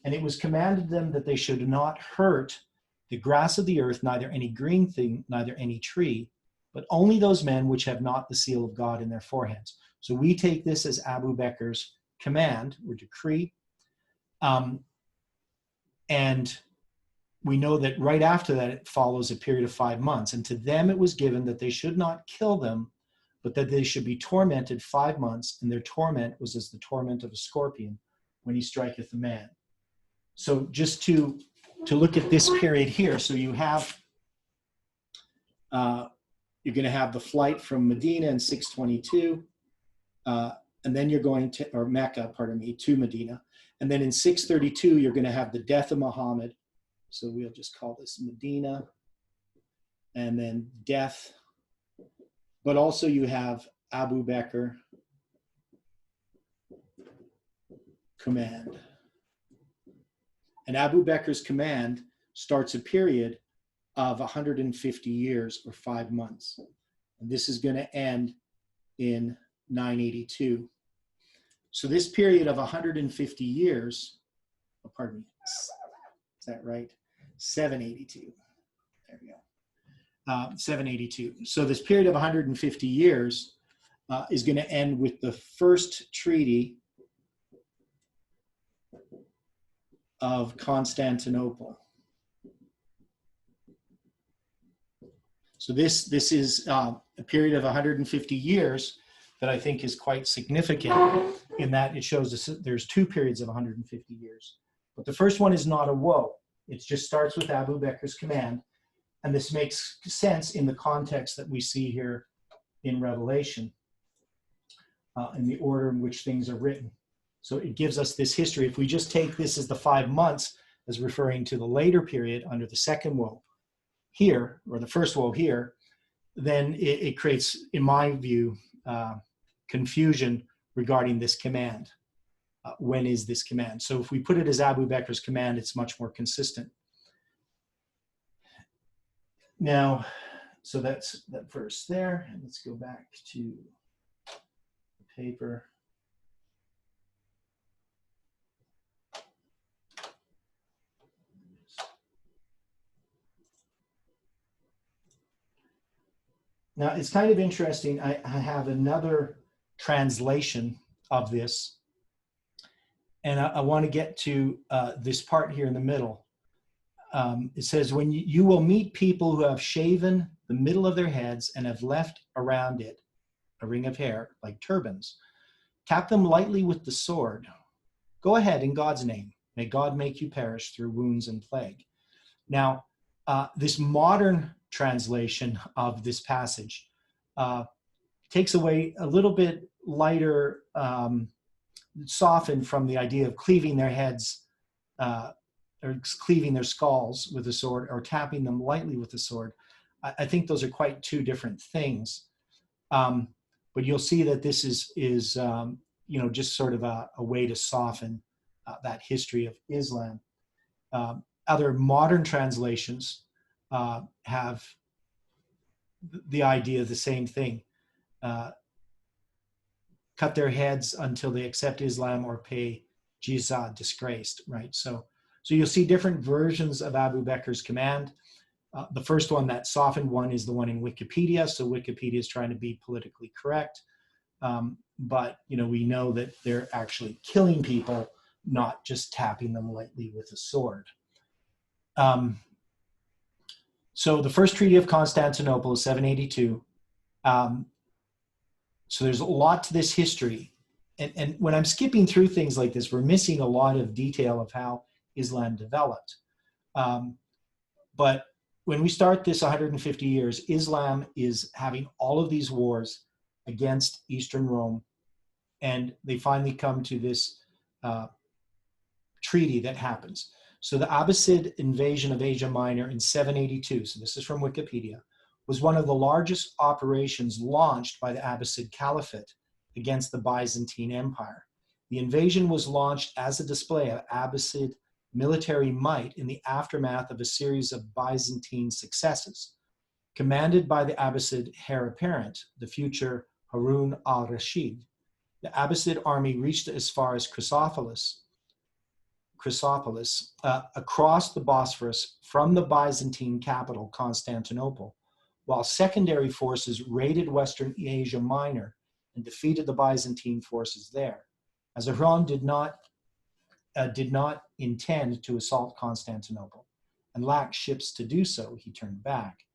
and it was commanded them that they should not hurt the grass of the earth, neither any green thing, neither any tree, but only those men which have not the seal of God in their foreheads. So we take this as Abu Bakr's command or decree. And we know that right after that, it follows a period of 5 months. And to them it was given that they should not kill them, but that they should be tormented 5 months. And their torment was as the torment of a scorpion when he striketh a man. So just to look at this period here, so you have, you're going to have the flight from Medina in 622, and then you're going to, or Mecca, pardon me, to Medina. And then in 632, you're going to have the death of Muhammad. So we'll just call this Medina, and then death. But also you have Abu Bakr command. And Abu Bakr's command starts a period of 150 years or 5 months. And this is going to end in 982. So this period of 150 years, oh, pardon me, is that right? 782. There we go. 782. So this period of 150 years is going to end with the first treaty of Constantinople. So this is a period of 150 years that I think is quite significant in that it shows us there's 2 periods of 150 years. But the first one is not a woe. It just starts with Abu Bakr's command. And this makes sense in the context that we see here in Revelation, in the order in which things are written. So it gives us this history. If we just take this as the 5 months as referring to the later period under the second woe here, or the first woe here, then it creates, in my view, confusion regarding this command. When is this command? So if we put it as Abu Bakr's command, it's much more consistent. Now, so that's that verse there. And let's go back to the paper. Now, it's kind of interesting. I have another translation of this. And I want to get to this part here in the middle. It says, when you will meet people who have shaven the middle of their heads and have left around it a ring of hair, like turbans. Tap them lightly with the sword. Go ahead in God's name. May God make you perish through wounds and plague. Now, this modern translation of this passage takes away a little bit lighter, softened from the idea of cleaving their heads or cleaving their skulls with a sword or tapping them lightly with a sword. I think those are quite 2 different things. But you'll see that this is just sort of a way to soften that history of Islam. Other modern translations have the idea of the same thing. Cut their heads until they accept Islam or pay jizya, disgraced, right? So you'll see different versions of Abu Bakr's command. The first one, that softened one, is the one in Wikipedia. So Wikipedia is trying to be politically correct. But, we know that they're actually killing people, not just tapping them lightly with a sword. So the first Treaty of Constantinople is 782. So there's a lot to this history. And when I'm skipping through things like this, we're missing a lot of detail of how Islam developed. But when we start this 150 years, Islam is having all of these wars against Eastern Rome. And they finally come to this treaty that happens. So the Abbasid invasion of Asia Minor in 782, so this is from Wikipedia, was one of the largest operations launched by the Abbasid Caliphate against the Byzantine Empire. The invasion was launched as a display of Abbasid military might in the aftermath of a series of Byzantine successes. Commanded by the Abbasid heir apparent, the future Harun al-Rashid, the Abbasid army reached as far as Chrysopolis, across the Bosphorus from the Byzantine capital, Constantinople, while secondary forces raided Western Asia Minor and defeated the Byzantine forces there. As Harun did not intend to assault Constantinople and lacked ships to do so, he turned back.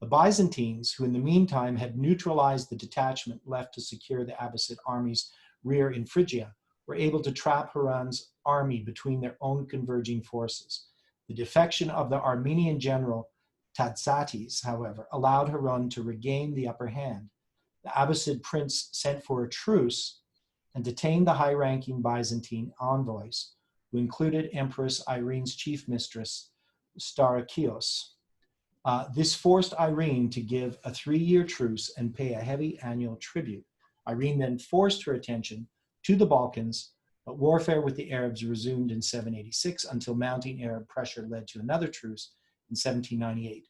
The Byzantines, who in the meantime had neutralized the detachment left to secure the Abbasid army's rear in Phrygia, were able to trap Harun's army between their own converging forces. The defection of the Armenian general Tadzates, however, allowed Harun to regain the upper hand. The Abbasid prince sent for a truce and detained the high-ranking Byzantine envoys, who included Empress Irene's chief mistress, Starakios. This forced Irene to give a 3-year truce and pay a heavy annual tribute. Irene then forced her attention to the Balkans, but warfare with the Arabs resumed in 786 until mounting Arab pressure led to another truce in 1798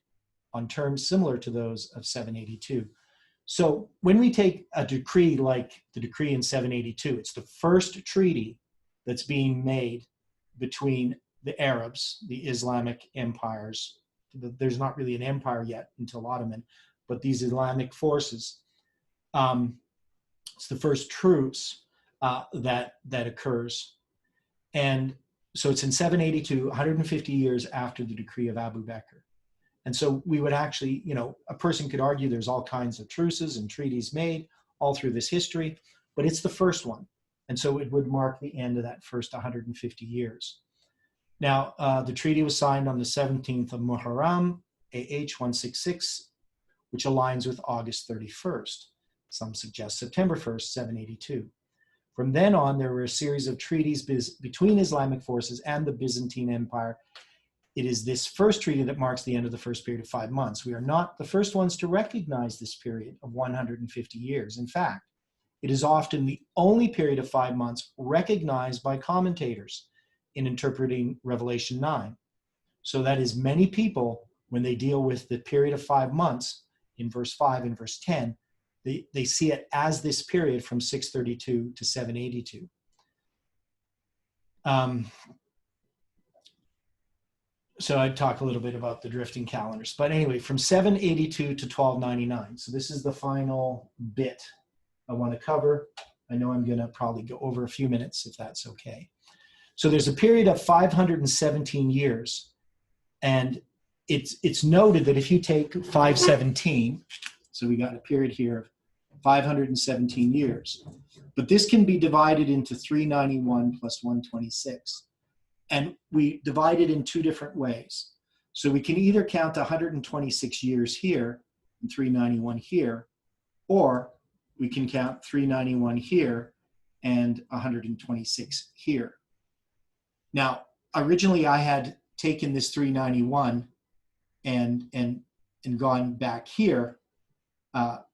on terms similar to those of 782. So when we take a decree like the decree in 782, it's the first treaty that's being made between the Arabs, the Islamic empires. There's not really an empire yet until Ottoman, but these Islamic forces. It's the first truce that occurs. And so it's in 782, 150 years after the decree of Abu Bakr. And so we would actually, a person could argue there's all kinds of truces and treaties made all through this history, but it's the first one. And so it would mark the end of that first 150 years. Now, the treaty was signed on the 17th of Muharram, AH 166, which aligns with August 31st. Some suggest September 1st, 782. From then on, there were a series of treaties between Islamic forces and the Byzantine Empire. It is this first treaty that marks the end of the first period of 5 months. We are not the first ones to recognize this period of 150 years. In fact, it is often the only period of 5 months recognized by commentators in interpreting Revelation 9. So that is, many people, when they deal with the period of 5 months in verse 5 and verse 10, they see it as this period from 632 to 782. So I'd talk a little bit about the drifting calendars. But anyway, from 782 to 1299. So this is the final bit I want to cover. I know I'm going to probably go over a few minutes if that's okay. So there's a period of 517 years. And it's noted that if you take 517, so we got a period here of 517 years. But this can be divided into 391 plus 126. And we divide it in 2 different ways. So we can either count 126 years here and 391 here, or we can count 391 here and 126 here. Now, originally I had taken this 391 and gone back here, but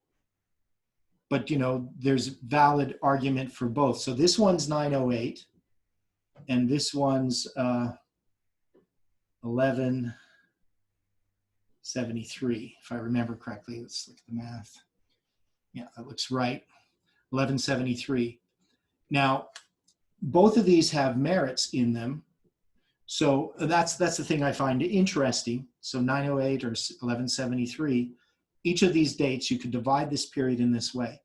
there's valid argument for both. So this one's 908. And this one's 1173, if I remember correctly. Let's look at the math. Yeah, that looks right. 1173. Now, both of these have merits in them. So that's the thing I find interesting. So 908 or 1173, each of these dates, you could divide this period in this way.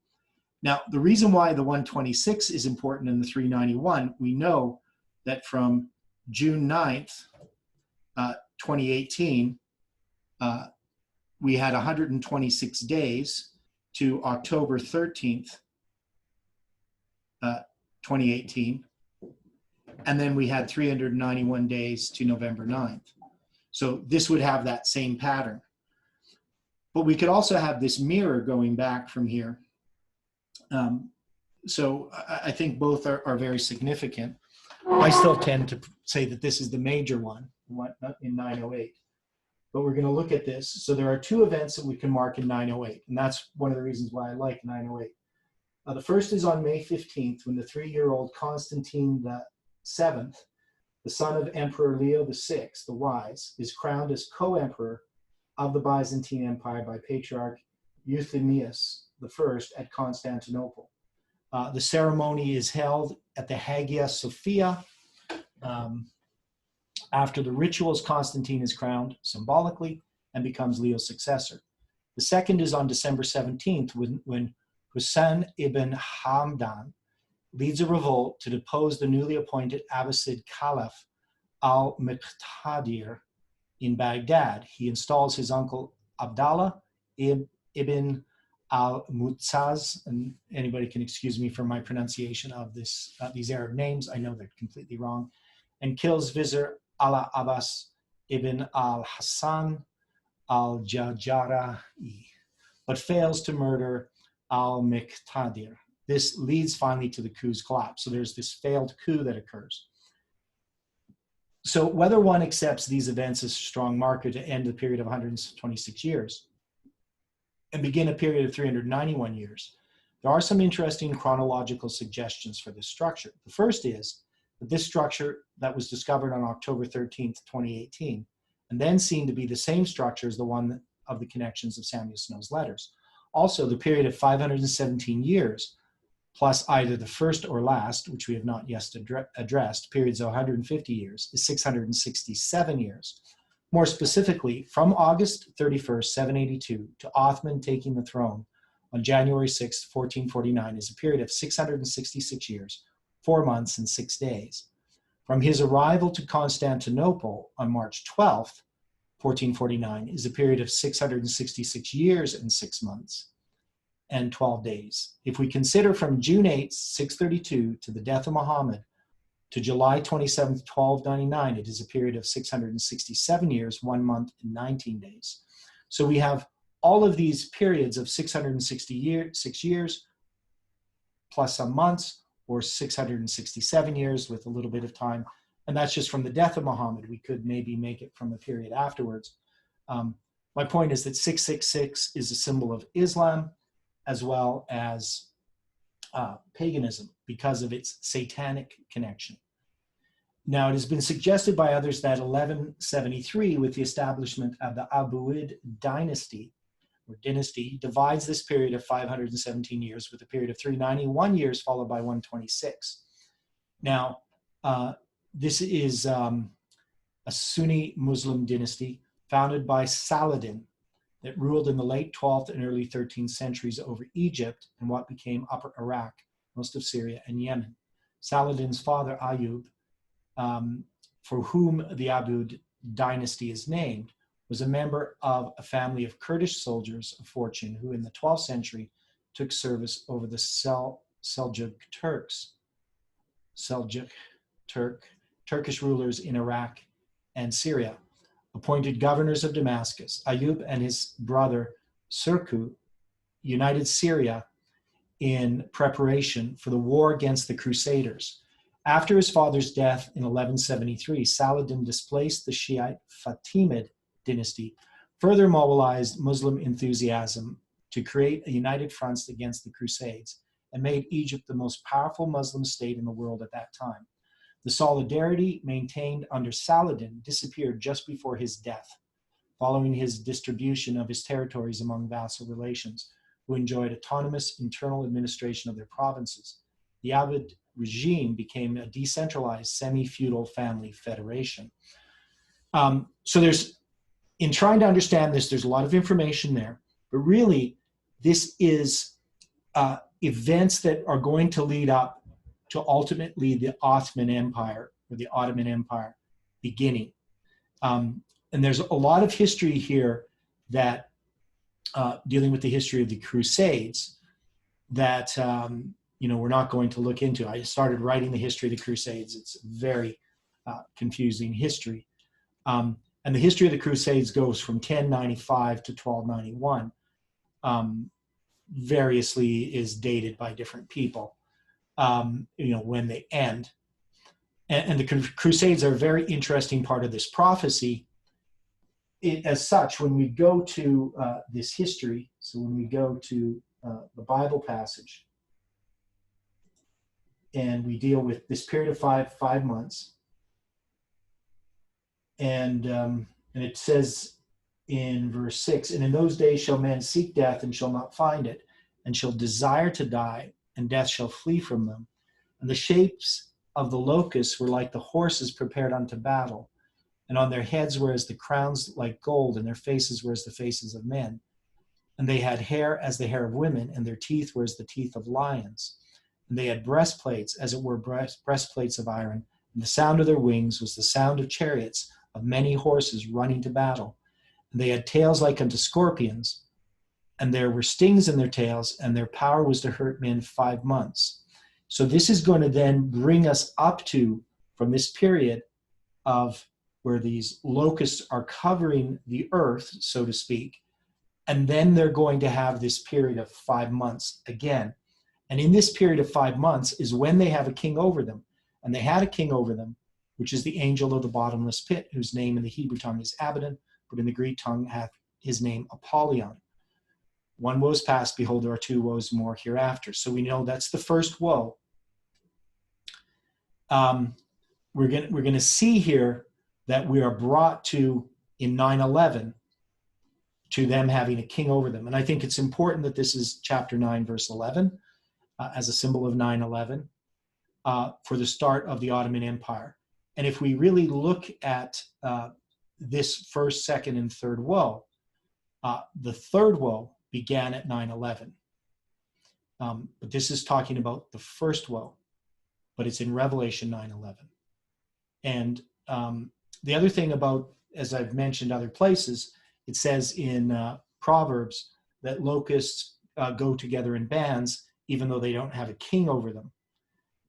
Now, the reason why the 126 is important in the 391, we know that from June 9th, 2018, we had 126 days to October 13th, 2018. And then we had 391 days to November 9th. So this would have that same pattern. But we could also have this mirror going back from here. So I think both are very significant. I still tend say that this is the major one in 908. But we're going to look at this. So there are two events that we can mark in 908, and that's one of the reasons why I like 908. The first is on May 15th, when the 3-year-old Constantine VII, the son of Emperor Leo VI, the Wise, is crowned as co-emperor of the Byzantine Empire by Patriarch Euthemius I at Constantinople. The ceremony is held at the Hagia Sophia. After the rituals, Constantine is crowned symbolically and becomes Leo's successor. The second is on December 17th, when Hussein ibn Hamdan leads a revolt to depose the newly appointed Abbasid Caliph al-Muqtadir in Baghdad. He installs his uncle Abdallah ibn al-Mu'taz, and anybody can excuse me for my pronunciation of these Arab names. I know they're completely wrong, and kills Vizier Ala Abbas ibn al-Hassan al-Jajara'i, but fails to murder al-Muqtadir. This leads finally to the coup's collapse. So there's this failed coup that occurs. So whether one accepts these events as a strong marker to end the period of 126 years and begin a period of 391 years, there are some interesting chronological suggestions for this structure. The first is that this structure that was discovered on October 13th, 2018, and then seen to be the same structure as the one of the connections of Samuel Snow's letters. Also, the period of 517 years, plus either the first or last, which we have not yet addressed, periods of 150 years, is 667 years. More specifically, from August 31st, 782 to Othman taking the throne on January 6th, 1449 is a period of 666 years, 4 months and 6 days. From his arrival to Constantinople on March 12th, 1449 is a period of 666 years and 6 months and 12 days. If we consider from June 8th, 632 to the death of Muhammad to July 27th, 1299, it is a period of 667 years, 1 month and 19 days. So we have all of these periods of 666 years plus some months, or 667 years with a little bit of time. And that's just from the death of Muhammad. We could maybe make it from a period afterwards. My point is that 666 is a symbol of Islam as well as paganism because of its satanic connection. Now, it has been suggested by others that 1173, with the establishment of the Abuid dynasty, divides this period of 517 years with a period of 391 years followed by 126. Now, this is a Sunni Muslim dynasty founded by Saladin that ruled in the late 12th and early 13th centuries over Egypt and what became Upper Iraq, most of Syria and Yemen. Saladin's father, Ayub, for whom the Abuid dynasty is named, was a member of a family of Kurdish soldiers of fortune who in the 12th century took service over the Seljuk Turkish rulers in Iraq and Syria, appointed governors of Damascus. Ayub and his brother Surku united Syria in preparation for the war against the Crusaders. After his father's death in 1173, Saladin displaced the Shiite Fatimid dynasty, further mobilized Muslim enthusiasm to create a united front against the Crusades, and made Egypt the most powerful Muslim state in the world at that time. The solidarity maintained under Saladin disappeared just before his death, following his distribution of his territories among vassal relations, who enjoyed autonomous internal administration of their provinces. The Abbid regime became a decentralized semi-feudal family federation. So in trying to understand this, there's a lot of information there, but really this is events that are going to lead up to ultimately the Ottoman Empire or the Ottoman Empire beginning. And there's a lot of history here that dealing with the history of the Crusades that we're not going to look into. I started writing the history of the Crusades. It's very confusing history. And the history of the Crusades goes from 1095 to 1291. Variously is dated by different people, when they end. And the Crusades are a very interesting part of this prophecy. As such, when we go to this history, so when we go to the Bible passage, and we deal with this period of five months, and it says in verse 6, and in those days shall men seek death and shall not find it, and shall desire to die, and death shall flee from them. And the shapes of the locusts were like the horses prepared unto battle, and on their heads were as the crowns like gold, and their faces were as the faces of men. And they had hair as the hair of women, and their teeth were as the teeth of lions. And they had breastplates, as it were breastplates of iron, and the sound of their wings was the sound of chariots, of many horses running to battle. And they had tails like unto scorpions, and there were stings in their tails, and their power was to hurt men 5 months. So this is going to then bring us up to, from this period of where these locusts are covering the earth, so to speak, and then they're going to have this period of 5 months again. And in this period of 5 months is when they have a king over them. And they had a king over them, which is the angel of the bottomless pit, whose name in the Hebrew tongue is Abaddon, but in the Greek tongue hath his name Apollyon. One woe is past, behold, there are 2 woes more hereafter. So we know that's the first woe. We're going to see here that we are brought to, in 9/11, to them having a king over them. And I think it's important that this is chapter 9, verse 11, as a symbol of 9/11, for the start of the Ottoman Empire. And if we really look at this first, second, and third woe, the third woe began at 9/11. But this is talking about the first woe, but it's in Revelation 9/11. And the other thing about, as I've mentioned other places, it says in Proverbs that locusts go together in bands, even though they don't have a king over them.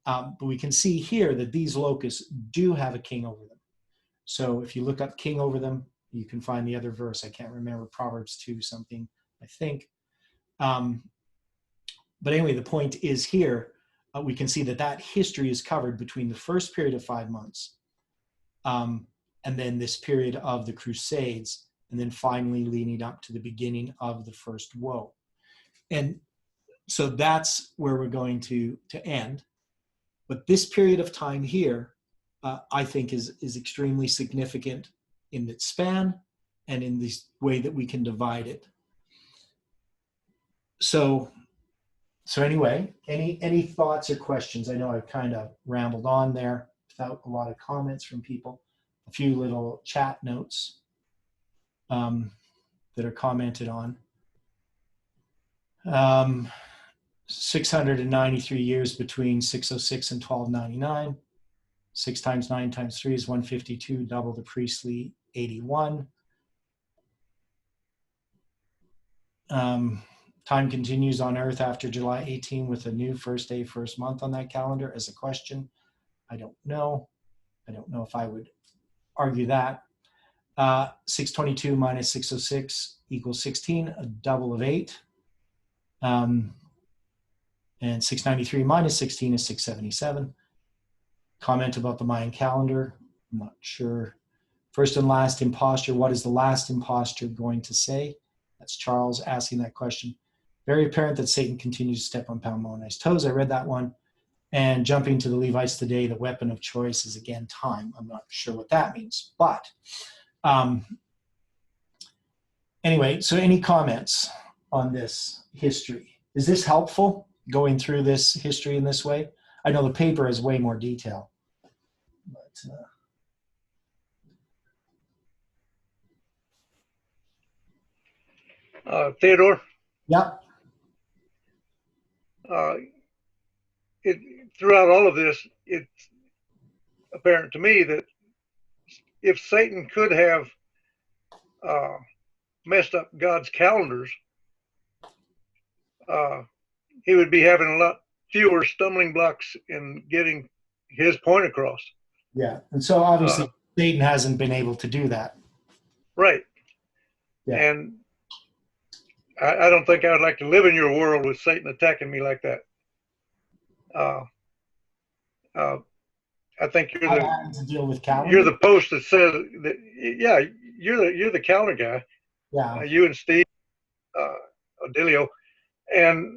But we can see here that these locusts do have a king over them. So if you look up king over them, you can find the other verse. I can't remember, Proverbs 2 something, I think. But anyway, the point is here, we can see that history is covered between the first period of 5 months and then this period of the Crusades, and then finally leading up to the beginning of the first woe. And so that's where we're going to end. But this period of time here, I think, is extremely significant in its span and in the way that we can divide it. So anyway, any thoughts or questions? I know I've kind of rambled on there without a lot of comments from people. A few little chat notes that are commented on. 693 years between 606 and 1299. 6 times 9 times 3 is 152, double the priestly 81. Time continues on Earth after July 18 with a new first day, first month on that calendar as a question. I don't know. I don't know if I would argue that. 622 minus 606 equals 16, a double of 8. And 693 minus 16 is 677. Comment about the Mayan calendar. I'm not sure. First and last imposture. What is the last imposture going to say? That's Charles asking that question. Very apparent that Satan continues to step on Palmoni's toes. I read that one. And jumping to the Levites today, the weapon of choice is again time. I'm not sure what that means. But anyway, so any comments on this history? Is this helpful, going through this history in this way? I know the paper has way more detail. But, Theodore? Yeah. Throughout all of this, it's apparent to me that if Satan could have messed up God's calendars, he would be having a lot fewer stumbling blocks in getting his point across. Yeah, and so obviously Satan hasn't been able to do that. Right. Yeah. And I don't think I would like to live in your world with Satan attacking me like that. I think I've had to deal with you're calendar. the post that says that. Yeah, you're the calendar guy. Yeah. You and Steve Odilio, and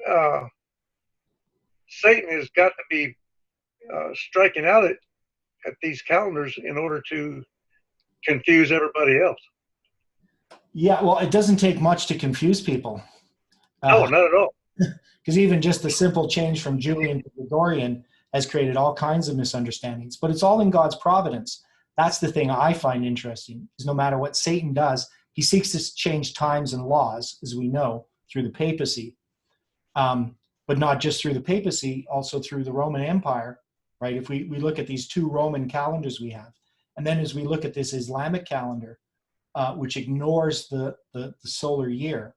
Satan has got to be striking out at these calendars in order to confuse everybody else. Yeah. Well, it doesn't take much to confuse people. No, not at all. Because even just the simple change from Julian to Gregorian has created all kinds of misunderstandings. But it's all in God's providence. That's the thing I find interesting, is no matter what Satan does, he seeks to change times and laws, as we know, through the papacy. But not just through the papacy, also through the Roman Empire, right? If we look at these two Roman calendars we have, and then as we look at this Islamic calendar, which ignores the solar year,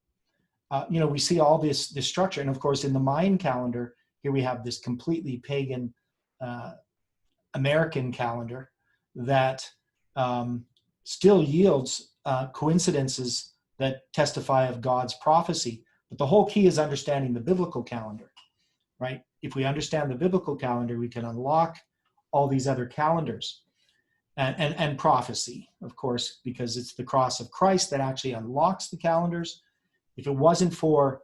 we see all this structure. And of course, in the Mayan calendar, here we have this completely pagan American calendar that still yields coincidences that testify of God's prophecy. But the whole key is understanding the biblical calendar, right? If we understand the biblical calendar, we can unlock all these other calendars and prophecy, of course, because it's the cross of Christ that actually unlocks the calendars. If it wasn't for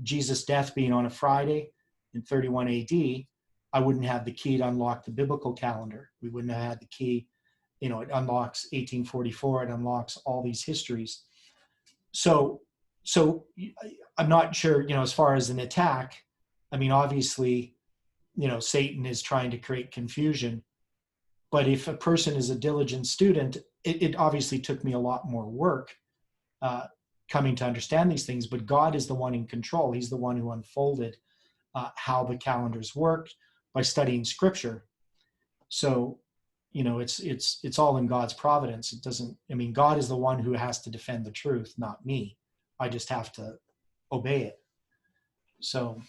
Jesus' death being on a Friday in 31 AD, I wouldn't have the key to unlock the biblical calendar. We wouldn't have had the key. It unlocks 1844. It unlocks all these histories. So I'm not sure, as far as an attack, I mean, obviously, Satan is trying to create confusion. But if a person is a diligent student, it obviously took me a lot more work coming to understand these things, but God is the one in control. He's the one who unfolded how the calendars worked by studying Scripture. So, it's all in God's providence. It doesn't. I mean, God is the one who has to defend the truth, not me. I just have to obey it. So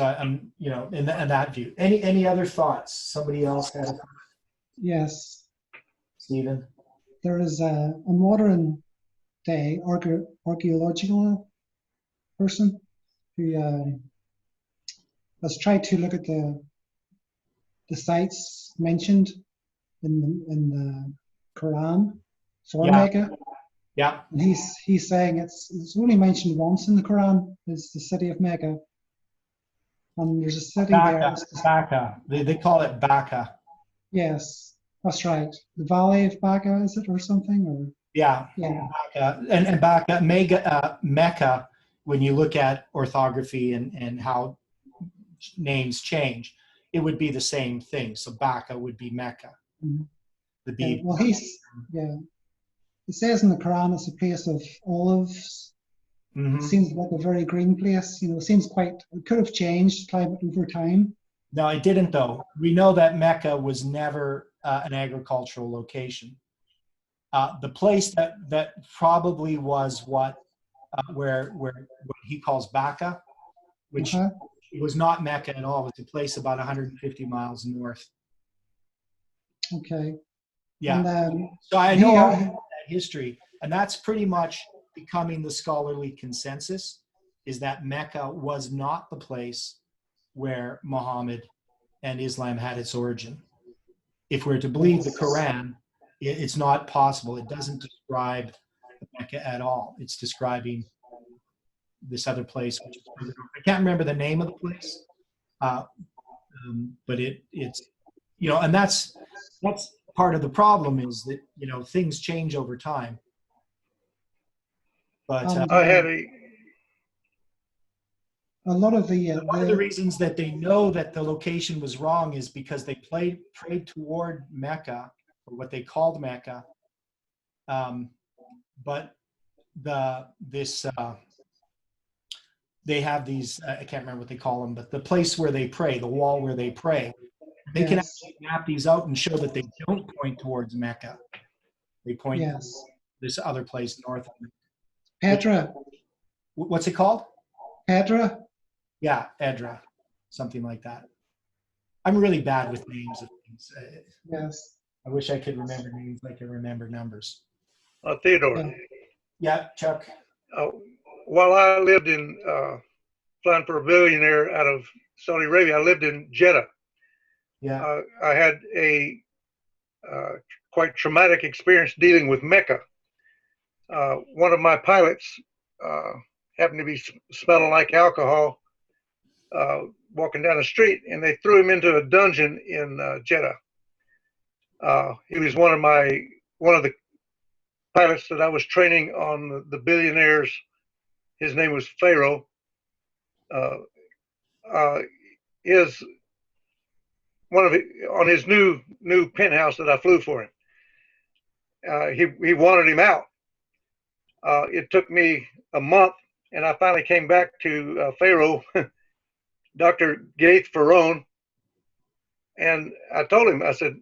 I'm, in that view. Any other thoughts? Somebody else had a Yes, Stephen? there is a modern day archaeological person who has tried to look at the sites mentioned in the Quran for Mecca, Yeah. and he's saying it's only mentioned once in the Quran, is the city of Mecca, and there's a city there. Baca. They call it Baca. Yes, that's right. The Valley of Baca, is it, or something? Or Yeah. yeah, And Baca, Mecca, when you look at orthography and how names change, it would be the same thing. So Baca would be Mecca. Mhm. The yeah. B. Well, it says in the Quran it's a place of olives. Mm-hmm. It seems like a very green place. It seems it could have changed climate over time. No, it didn't, though. We know that Mecca was never an agricultural location. The place that probably was where he calls Baca, which was not Mecca at all. It's a place about 150 miles north. Okay. Yeah. And, so I know all that history, and that's pretty much becoming the scholarly consensus, is that Mecca was not the place where Muhammad and Islam had its origin. If we're to believe the Quran, it's not possible. It doesn't describe Mecca at all. It's describing this other place, which is further north. I can't remember the name of the place, but it's and that's part of the problem, is that things change over time. But I had a lot of one of the reasons that they know that the location was wrong is because they prayed toward Mecca, or what they called Mecca, but they have these, I can't remember what they call them, but the place where they pray, the wall where they pray, they can actually map these out and show that they don't point towards Mecca. They point to this other place north of Mecca. Petra. What's it called? Petra. Yeah, Edra, something like that. I'm really bad with names of things. Yes. I wish I could remember names like I remember numbers. Theodore. Yeah, Chuck. While I lived flying for a billionaire out of Saudi Arabia, I lived in Jeddah. Yeah. I had a quite traumatic experience dealing with Mecca. One of my pilots happened to be smelling like alcohol walking down the street, and they threw him into a dungeon in Jeddah. He was one of the pilots that I was training on the billionaires. His name was Pharaoh. Uh, uh, his one of the, on his new penthouse that I flew for him. He wanted him out. It took me a month, and I finally came back to Pharaoh, Dr. Gaith Ferrone, and I told him, I said,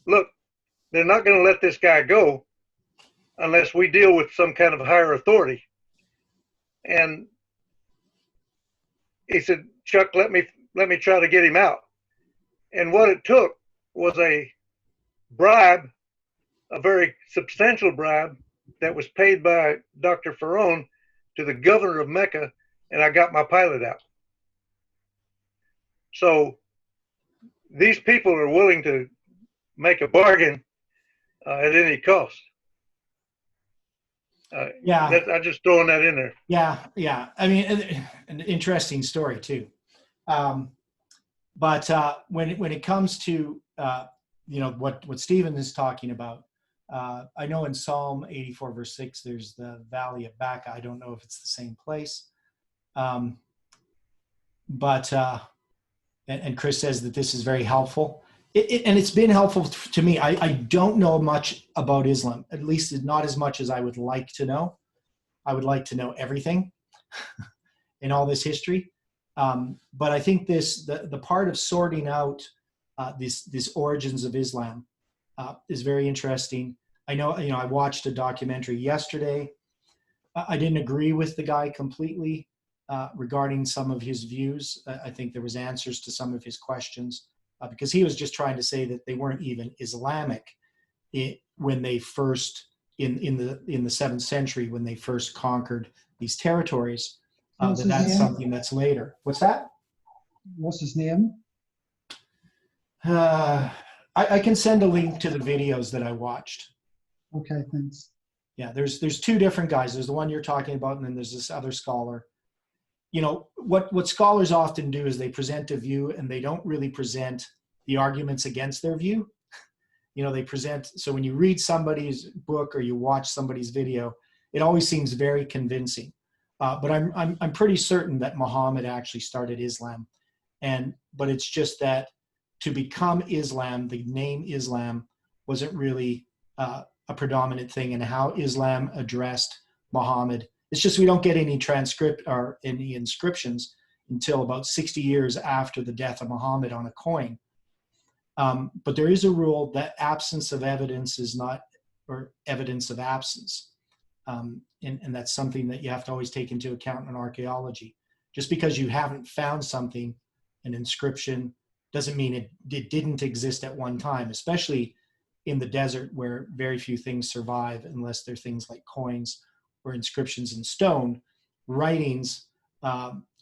"Look, they're not going to let this guy go unless we deal with some kind of higher authority." And he said, "Chuck, let me try to get him out." And what it took was a bribe, a very substantial bribe that was paid by Dr. Ferrone to the governor of Mecca, and I got my pilot out. So these people are willing to make a bargain at any cost. Yeah. I'm just throwing that in there. Yeah. I mean, an interesting story too. But when it comes to what Stephen is talking about, I know in Psalm 84 verse 6 there's the Valley of Baca. I don't know if it's the same place, but and Chris says that this is very helpful. And it's been helpful to me. I don't know much about Islam, at least not as much as I would like to know. I would like to know everything in all this history. But I think the part of sorting out this origins of Islam is very interesting. I know, I watched a documentary yesterday. I didn't agree with the guy completely regarding some of his views. I think there was answers to some of his questions because he was just trying to say that they weren't even Islamic when they first in the 7th century when they first conquered these territories. That's something that's later. What's that? What's his name? I can send a link to the videos that I watched. Okay, thanks. Yeah, there's two different guys. There's the one you're talking about, and then there's this other scholar. What scholars often do is they present a view, and they don't really present the arguments against their view. They present. So when you read somebody's book or you watch somebody's video, it always seems very convincing. But I'm pretty certain that Muhammad actually started Islam, but it's just that to become Islam, the name Islam wasn't really a predominant thing in how Islam addressed Muhammad. It's just we don't get any transcript or any inscriptions until about 60 years after the death of Muhammad on a coin. But there is a rule that absence of evidence is not, or evidence of absence. And that's something that you have to always take into account in archaeology. Just because you haven't found something, an inscription, doesn't mean it didn't exist at one time, especially in the desert where very few things survive unless they're things like coins or inscriptions in stone. Writings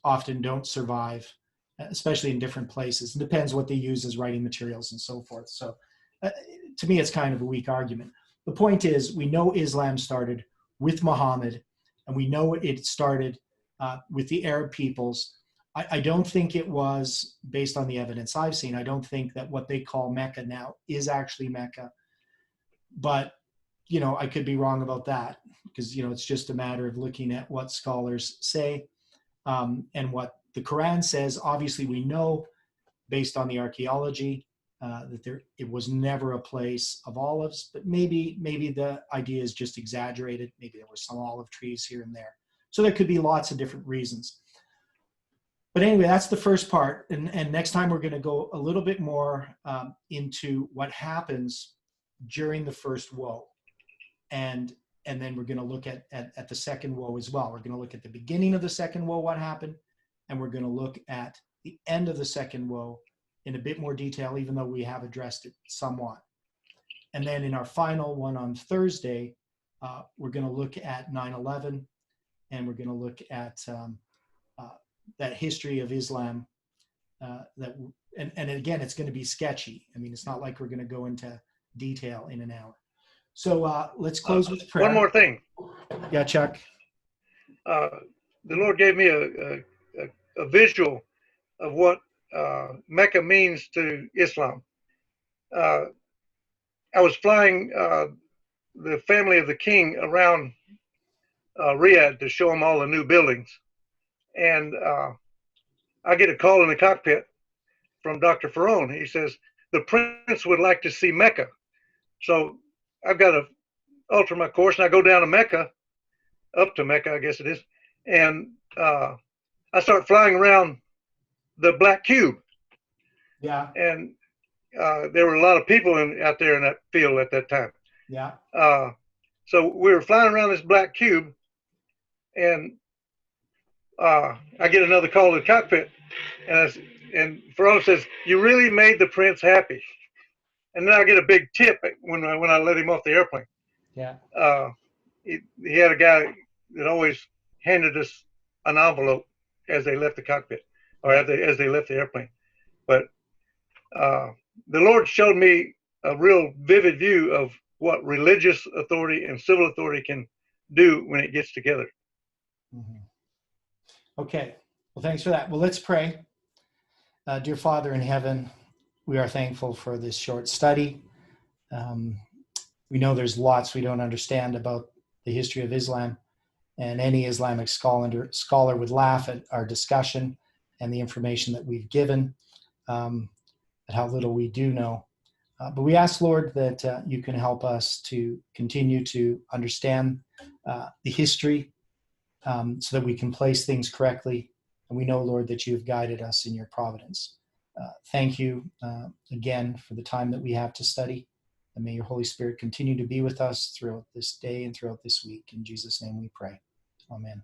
often don't survive, especially in different places. It depends what they use as writing materials and so forth. So to me, it's kind of a weak argument. The point is, we know Islam started with Muhammad, and we know it started with the Arab peoples. I don't think it was, based on the evidence I've seen, I don't think that what they call Mecca now is actually Mecca. But, I could be wrong about that because, it's just a matter of looking at what scholars say and what the Quran says. Obviously, we know, based on the archaeology, that it was never a place of olives, but maybe the idea is just exaggerated. Maybe there were some olive trees here and there. So there could be lots of different reasons. But anyway, that's the first part. And next time we're going to go a little bit more into what happens during the first woe. And then we're going to look at the second woe as well. We're going to look at the beginning of the second woe, what happened, and we're going to look at the end of the second woe in a bit more detail, even though we have addressed it somewhat. And then in our final one on Thursday, we're going to look at 9/11, and we're going to look at that history of Islam and again, it's going to be sketchy. I mean, it's not like we're going to go into detail in an hour. So let's close with prayer. One more thing. Yeah, Chuck. The Lord gave me a visual of what Mecca means to Islam. I was flying the family of the king around Riyadh to show them all the new buildings. And I get a call in the cockpit from Dr. Ferron. He says, the prince would like to see Mecca. So I've got to alter my course, and I go down to Mecca, up to Mecca, I guess it is. And I start flying around the Black Cube. Yeah. And there were a lot of people out there in that field at that time. Yeah. So we were flying around this Black Cube, and I get another call to the cockpit, and Ferron says, "You really made the prince happy." And then I get a big tip when I let him off the airplane. Yeah. He had a guy that always handed us an envelope as they left the cockpit, or as they left the airplane. But the Lord showed me a real vivid view of what religious authority and civil authority can do when it gets together. Mm-hmm. Okay. Well, thanks for that. Well, let's pray. Dear Father in heaven, we are thankful for this short study. We know there's lots we don't understand about the history of Islam, and any Islamic scholar would laugh at our discussion and the information that we've given, at how little we do know. But we ask, Lord, that you can help us to continue to understand the history so that we can place things correctly. And we know, Lord, that you have guided us in your providence. Thank you again for the time that we have to study. And may your Holy Spirit continue to be with us throughout this day and throughout this week. In Jesus' name we pray. Amen.